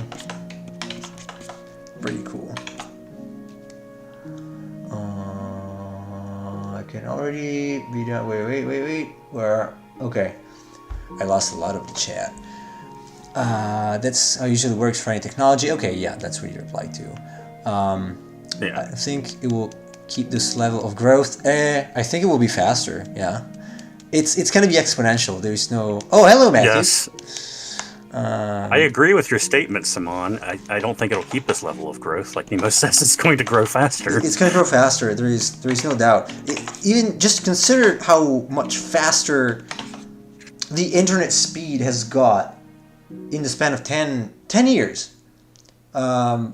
pretty cool. I can already read out. Wait. Where? Okay. I lost a lot of the chat. That's how it usually works for any technology. Okay, yeah, that's what you replied to. Yeah. I think it will keep this level of growth. I think it will be faster. Yeah, it's gonna be exponential. There's no. Oh, hello, Matthew. Yes. I agree with your statement, Simon. I don't think it'll keep this level of growth. Like Nemo says, it's going to grow faster. It's going to grow faster. There is no doubt. Even just consider how much faster the internet speed has got in the span of 10 years. 10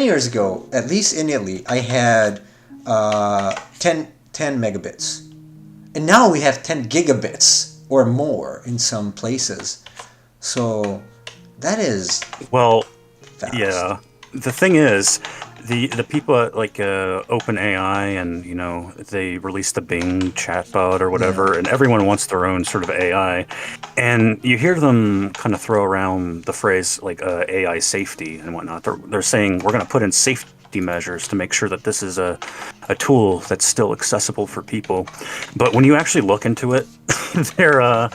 years ago, at least in Italy, I had 10 megabits. And now we have 10 gigabits or more in some places. So that is fast. Yeah. The thing is, the people at like OpenAI, and they released the Bing chatbot or whatever, and everyone wants their own sort of AI, and you hear them kind of throw around the phrase like AI safety and whatnot. They're saying we're going to put in safety measures to make sure that this is a tool that's still accessible for people. But when you actually look into it, their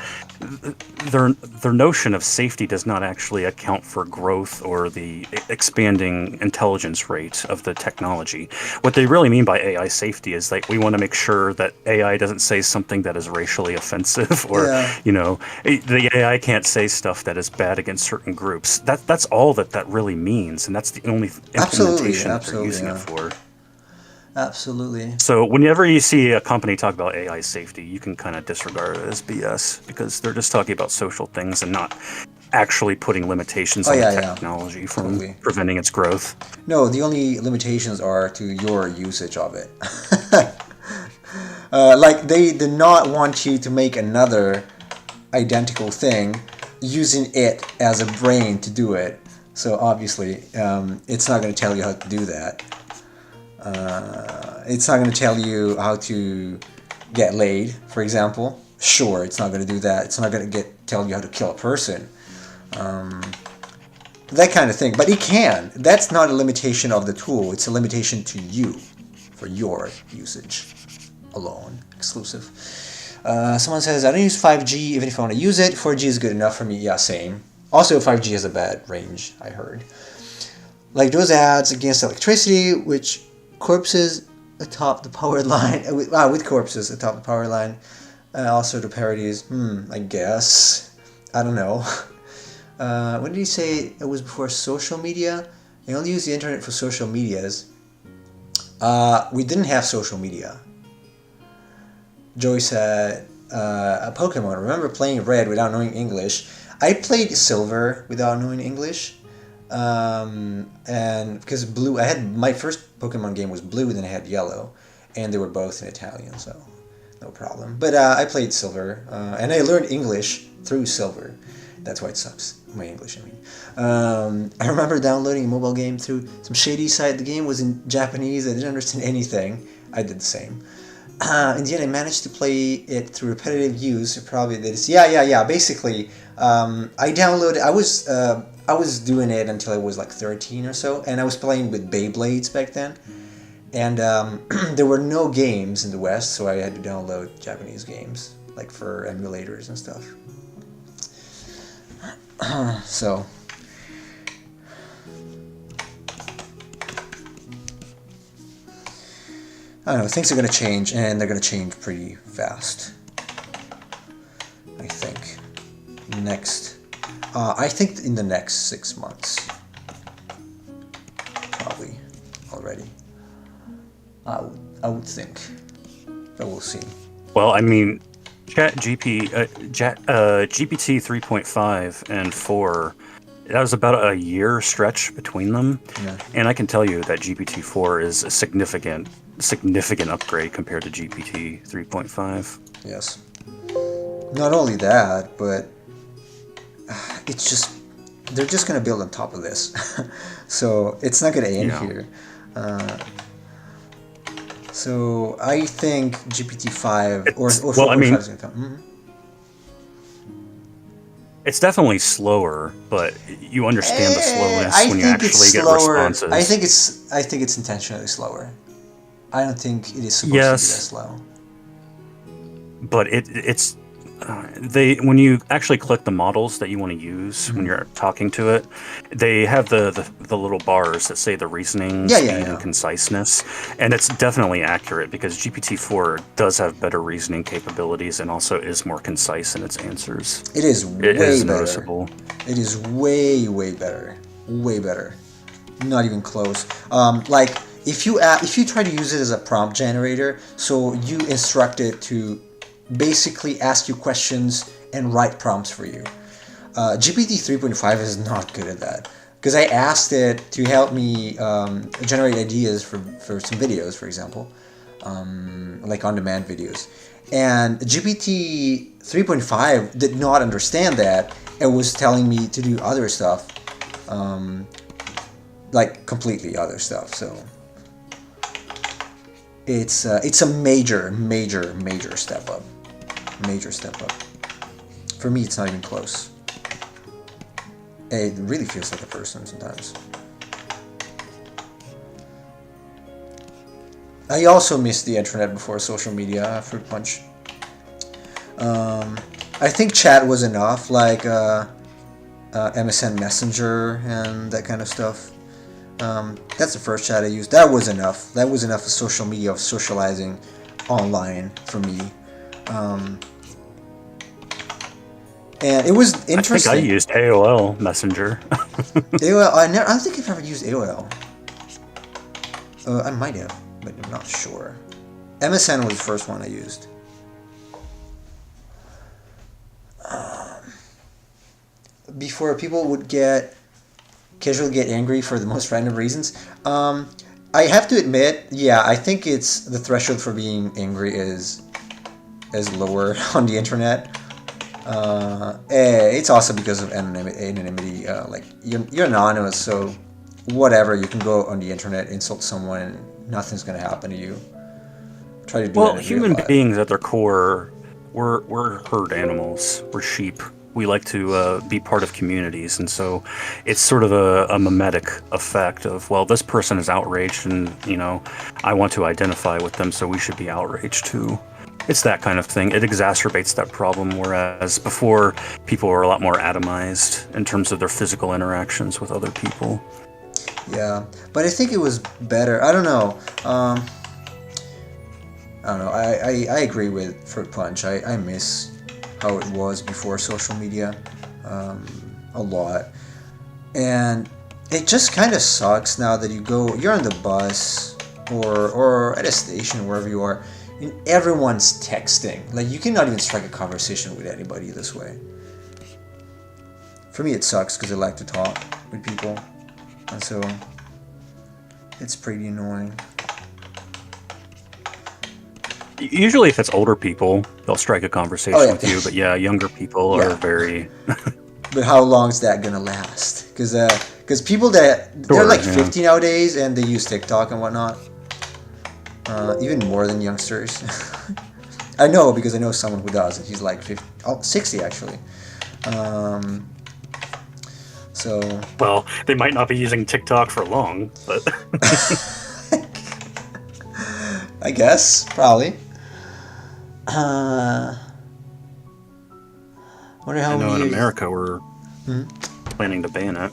notion of safety does not actually account for growth or the expanding intelligence rate of the technology. What they really mean by AI safety is like we want to make sure that AI doesn't say something that is racially offensive, or the AI can't say stuff that is bad against certain groups. That's all that really means, and that's the only implementation that they're using it for. Absolutely. So whenever you see a company talk about AI safety, you can kind of disregard it as BS, because they're just talking about social things and not actually putting limitations on the technology from preventing its growth. No, the only limitations are to your usage of it. Like they did not want you to make another identical thing using it as a brain to do it. So obviously, it's not going to tell you how to do that. It's not going to tell you how to get laid, for example. Sure, it's not going to do that. It's not going to tell you how to kill a person. That kind of thing. But it can. That's not a limitation of the tool. It's a limitation to you for your usage alone, exclusive. Someone says, I don't use 5G even if I want to use it. 4G is good enough for me. Yeah, same. Also, 5G has a bad range, I heard. Like those ads against electricity, which corpses atop the power line, with corpses atop the power line, also the parodies, I guess, I don't know. When did he say it was before social media? I only use the internet for social medias. We didn't have social media. Joey said, a Pokemon, remember playing Red without knowing English? I played Silver without knowing English. And because Blue, I had my first Pokemon game was Blue, then I had Yellow, and they were both in Italian, so no problem. But I played Silver, and I learned English through Silver. That's why it sucks, my English, I mean. I remember downloading a mobile game through some shady site. The game was in Japanese. I didn't understand anything. I did the same. In the end, I managed to play it through repetitive use. Probably this. Yeah. Basically, I downloaded. I was doing it until I was like 13 or so, and I was playing with Beyblades back then. And there were no games in the West, so I had to download Japanese games, like for emulators and stuff. So. I don't know, things are going to change, and they're going to change pretty fast. I think. I think in the next 6 months. Probably already. I would think. But we'll see. Well, I mean, GPT 3.5 and 4 That was about a year stretch between them, Yeah. and I can tell you that GPT-4 is a significant upgrade compared to GPT 3.5. Yes. Not only that, but it's just they're just gonna build on top of this, so it's not gonna end Yeah. here. So I think GPT-5 or Well, I 4.5 mean, is gonna come. Mhm. it's definitely slower, but you understand the slowness I when you think it's actually get slower. responses. I think it's intentionally slower. I don't think it is supposed to be that Yes, slow. but it's they when you actually click the models that you want to use when you're talking to it, they have the little bars that say the reasoning Yeah, speed yeah, and yeah. conciseness, and it's definitely accurate because GPT-4 does have better reasoning capabilities and also is more concise in its answers. It is It way is better. noticeable. It is way better. Way better. Not even close. Like if you try to use it as a prompt generator, so you instruct it to basically ask you questions and write prompts for you. GPT 3.5 is not good at that because I asked it to help me generate ideas for some videos, for example, like on-demand videos. And GPT 3.5 did not understand that and was telling me to do other stuff, like completely other stuff. So it's a major step up. Major step up. For me, it's not even close. It really feels like a person sometimes. I also missed the internet before social media, Fruit Punch. I think chat was enough, like MSN Messenger and that kind of stuff. That's the first chat I used. That was enough. That was enough of social media, of socializing online for me. And it was interesting. I think I used AOL Messenger. AOL. I don't think I've ever used AOL. I might have, but I'm not sure. MSN was the first one I used. Before people would casually get angry for the most random reasons. I have to admit, yeah, I think it's the threshold for being angry is lower on the internet. It's also because of anonymity. Like you're anonymous, so whatever, you can go on the internet, insult someone, and nothing's gonna happen to you. Try to do Well, that in real human life. beings at their core, we're herd animals. We're sheep. We like to be part of communities, and so it's sort of a mimetic effect of, well, this person is outraged, and I want to identify with them, so we should be outraged too. It's that kind of thing. It exacerbates that problem, whereas before, people were a lot more atomized in terms of their physical interactions with other people. Yeah, but I think it was better. I don't know. I don't know. I agree with Fruit Punch. I miss how it was before social media a lot. And it just kind of sucks now that you're on the bus or at a station, wherever you are, and everyone's texting. Like, you cannot even strike a conversation with anybody this way. For me, it sucks because I like to talk with people. And so it's pretty annoying. Usually, if it's older people, they'll strike a conversation Oh, yeah. with you. But yeah, younger people Yeah. are very. But how long is that gonna last? Because people they're Sure, like yeah. 50 nowadays and they use TikTok and whatnot. Even more than youngsters. I know because I know someone who does, and he's like 50, 60 actually. So Well, they might not be using TikTok for long, but I guess probably. Wonder how I know in many. America we're planning to ban it.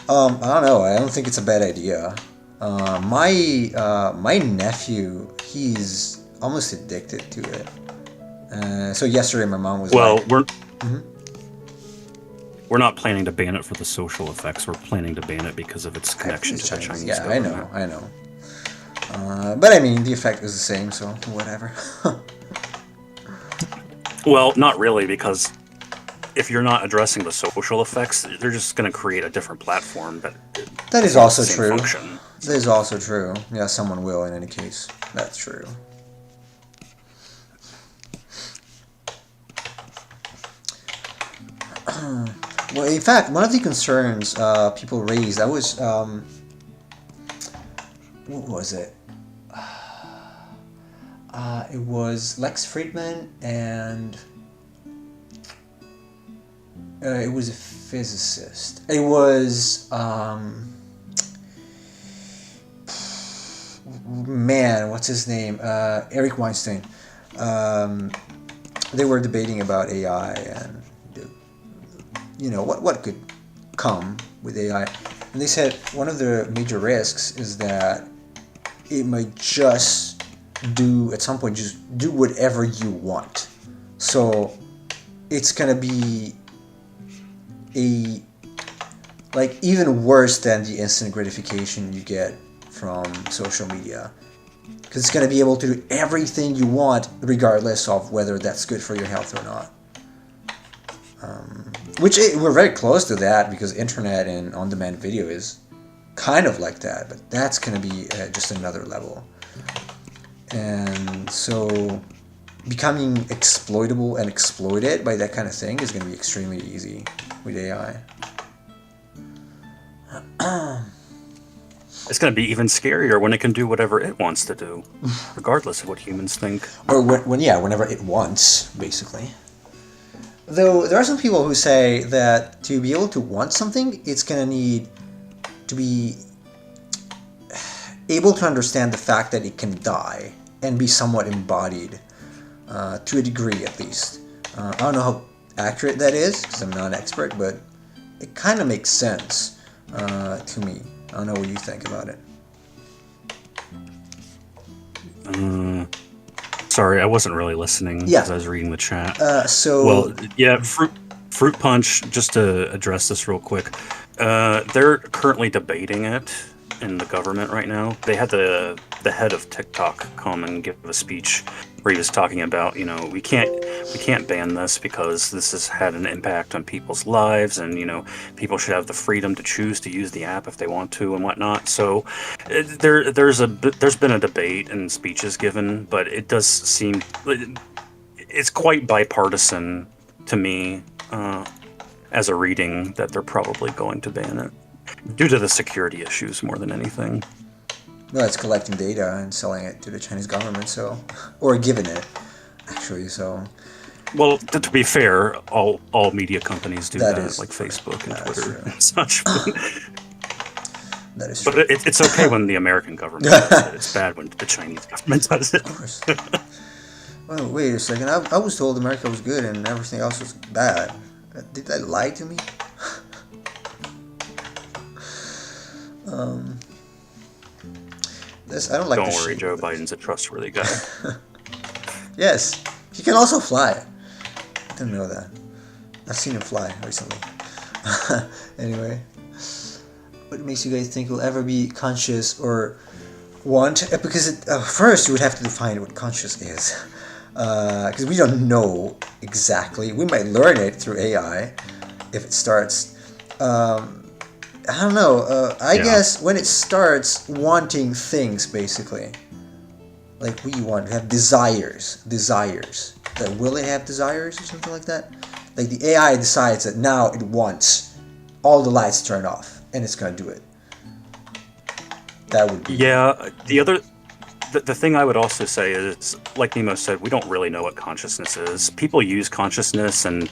I don't know. I don't think it's a bad idea. My nephew, he's almost addicted to it. So yesterday, my mom was Well, like, we're not planning to ban it for the social effects. We're planning to ban it because of its connection to the Chinese Yeah, government. I know. But I mean, the effect is the same, so whatever. Well, not really, because if you're not addressing the social effects, they're just going to create a different platform that That is has also the same true. function. That is also true. Yeah, someone will in any case. That's true. Well, in fact, one of the concerns people raised, that was, what was it? It was Lex Friedman and it was a physicist. It was, man, what's his name? Eric Weinstein. They were debating about AI and what could come with AI, and they said one of the major risks is that it might just at some point just do whatever you want. So it's gonna be even worse than the instant gratification you get from social media, because it's going to be able to do everything you want regardless of whether that's good for your health or not. We're very close to that, because internet and on-demand video is kind of like that, but that's going to be just another level. And so becoming exploitable and exploited by that kind of thing is going to be extremely easy with AI. It's going to be even scarier when it can do whatever it wants to do, regardless of what humans think. Or whenever it wants, basically. Though there are some people who say that to be able to want something, it's going to need to be able to understand the fact that it can die and be somewhat embodied, to a degree at least. I don't know how accurate that is, because I'm not an expert, but it kind of makes sense to me. I don't know what you think about it. Sorry, I wasn't really listening because I was reading the chat. Fruit Punch, just to address this real quick, they're currently debating it in the government right now. They had the head of TikTok come and give a speech where he was talking about, we can't ban this because this has had an impact on people's lives, and people should have the freedom to choose to use the app if they want to and whatnot. So there's been a debate and speeches given, but it does seem it's quite bipartisan to me as a reading that they're probably going to ban it due to the security issues more than anything. Well, it's collecting data and selling it to the Chinese government, or giving it, actually. So, well, to be fair, all media companies do that, like true. Facebook and Twitter and such. That is true. But it's okay when the American government does it. It's bad when the Chinese government does it. Of course. Well, wait a second. I was told America was good and everything else was bad. Did they lie to me? I don't like. Don't worry, Joe Biden's a trustworthy guy. Yes, he can also fly. I didn't know that. I've seen him fly recently. Anyway, what makes you guys think we'll ever be conscious or want? Because first you would have to define what conscious is, because we don't know exactly. We might learn it through AI if it starts. I don't know. I guess when it starts wanting things, basically, like we have desires. Will it have desires or something like that? Like the AI decides that now it wants all the lights turned off, and it's gonna do it. That would be. Yeah. The thing I would also say is, like Nemo said, we don't really know what consciousness is. People use consciousness and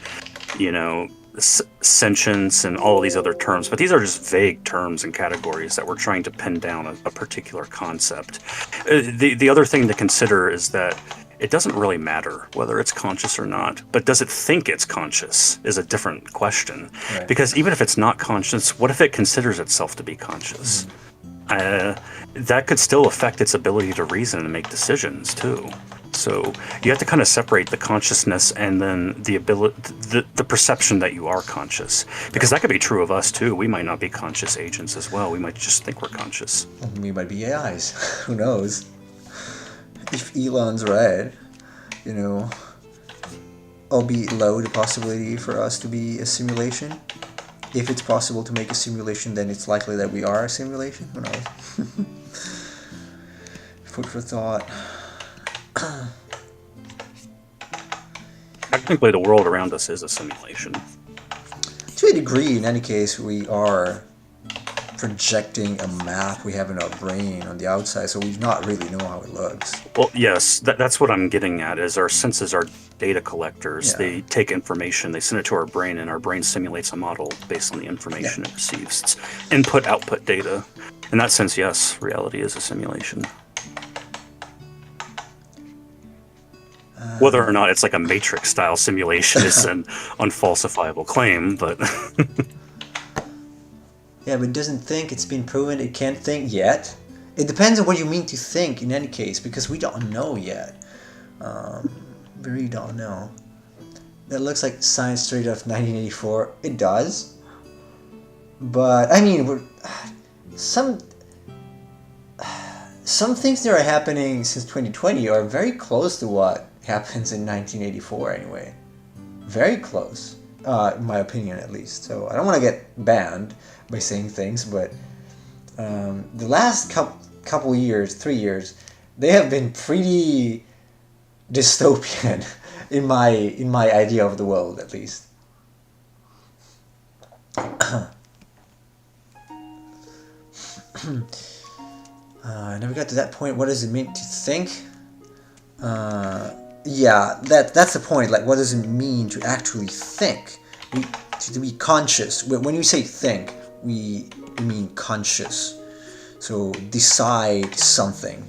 sentience and all of these other terms, but these are just vague terms and categories that we're trying to pin down a particular concept. The other thing to consider is that it doesn't really matter whether it's conscious or not, but does it think it's conscious is a different question. Right. Because even if it's not conscious, what if it considers itself to be conscious? That could still affect its ability to reason and make decisions too. So you have to kind of separate the consciousness and then the perception that you are conscious, because that could be true of us too. We might not be conscious agents as well. We might just think we're conscious. We might be AIs. Who knows? If Elon's right, albeit low, the possibility for us to be a simulation. If it's possible to make a simulation, then it's likely that we are a simulation. Who knows? Food for thought. Technically, the world around us is a simulation. To a degree, in any case, we are projecting a map we have in our brain on the outside, so we do not really know how it looks. Well, yes, that's what I'm getting at, is our senses are data collectors. Yeah. They take information, they send it to our brain, and our brain simulates a model based on the information it receives. It's input-output data. In that sense, yes, reality is a simulation. Whether or not it's like a Matrix-style simulation is an unfalsifiable claim, but... Yeah, but it doesn't think. It's been proven it can't think yet. It depends on what you mean to think in any case, because we don't know yet. We really don't know. That looks like science straight out of 1984. It does. But, I mean, some things that are happening since 2020 are very close to what happens in 1984 anyway. Very close, in my opinion at least. So I don't want to get banned by saying things, but the last couple years, 3 years, they have been pretty dystopian in my idea of the world, at least. I never got to that point. What does it mean to think? Yeah, that's the point. Like, what does it mean to actually think? To be conscious. When you say think, we mean conscious. So decide something.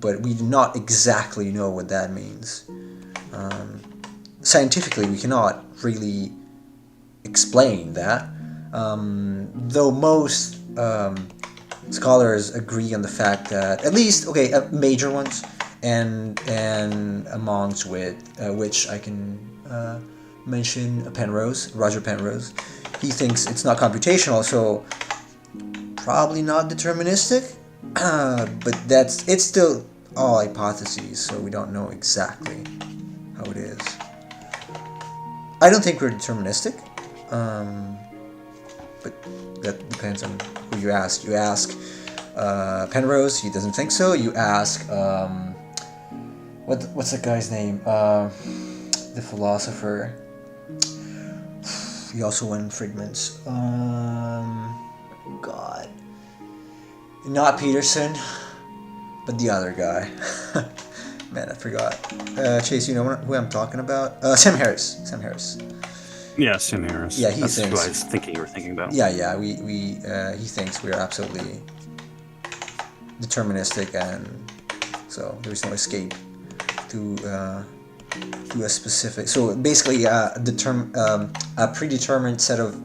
But we do not exactly know what that means. Scientifically, we cannot really explain that. Though most scholars agree on the fact that, at least, major ones, and amongst which I can mention Roger Penrose. He thinks it's not computational, so probably not deterministic. But it's still all hypotheses, so we don't know exactly how it is. I don't think we're deterministic, but that depends on who you ask. You ask Penrose, he doesn't think so. You ask what's that guy's name? The philosopher. He also won Friedman's. God. Not Peterson, but the other guy. Man, I forgot. Chase, you know who I'm talking about? Sam Harris. Yeah, Sam Harris. Yeah, That's thinks. who I was thinking you were thinking about. Yeah. He thinks we're absolutely deterministic, and so there's no escape to a specific. So basically, a predetermined set of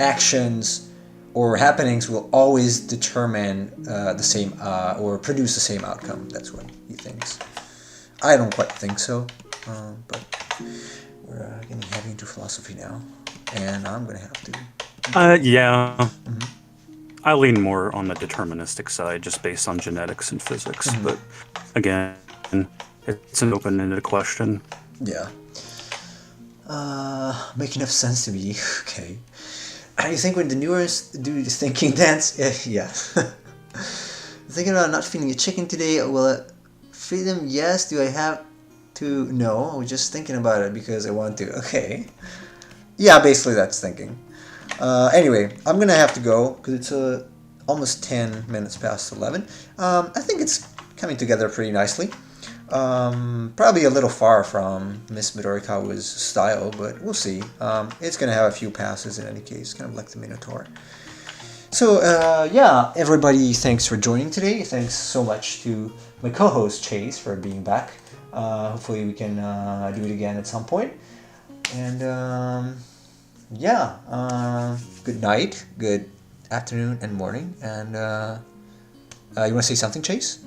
actions or happenings will always determine the same or produce the same outcome. That's what he thinks. I don't quite think so, but we're getting heavy into philosophy now, and I'm gonna have to. Yeah. Mm-hmm. I lean more on the deterministic side, just based on genetics and physics. Mm-hmm. But again, it's an open-ended question. Yeah. Make enough sense to me. Okay. You think when the Neurons do the thinking dance? Yeah. Thinking about not feeding a chicken today. Will it feed them? Yes. Do I have to? No. I was just thinking about it because I want to. Okay. Yeah, basically that's thinking. Anyway, I'm gonna have to go because it's almost 10 minutes past 11. I think it's coming together pretty nicely. Probably a little far from Miss Midorikawa's style, but we'll see. It's gonna have a few passes in any case, kind of like the Minotaur. So, yeah, everybody, thanks for joining today. Thanks so much to my co-host Chase for being back. Hopefully we can do it again at some point. And, good night, good afternoon and morning. And, you want to say something, Chase?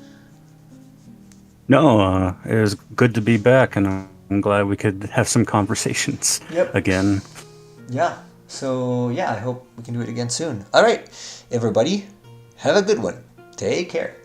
No, it was good to be back, and I'm glad we could have some conversations again. Yeah. So, yeah, I hope we can do it again soon. All right, everybody, have a good one. Take care.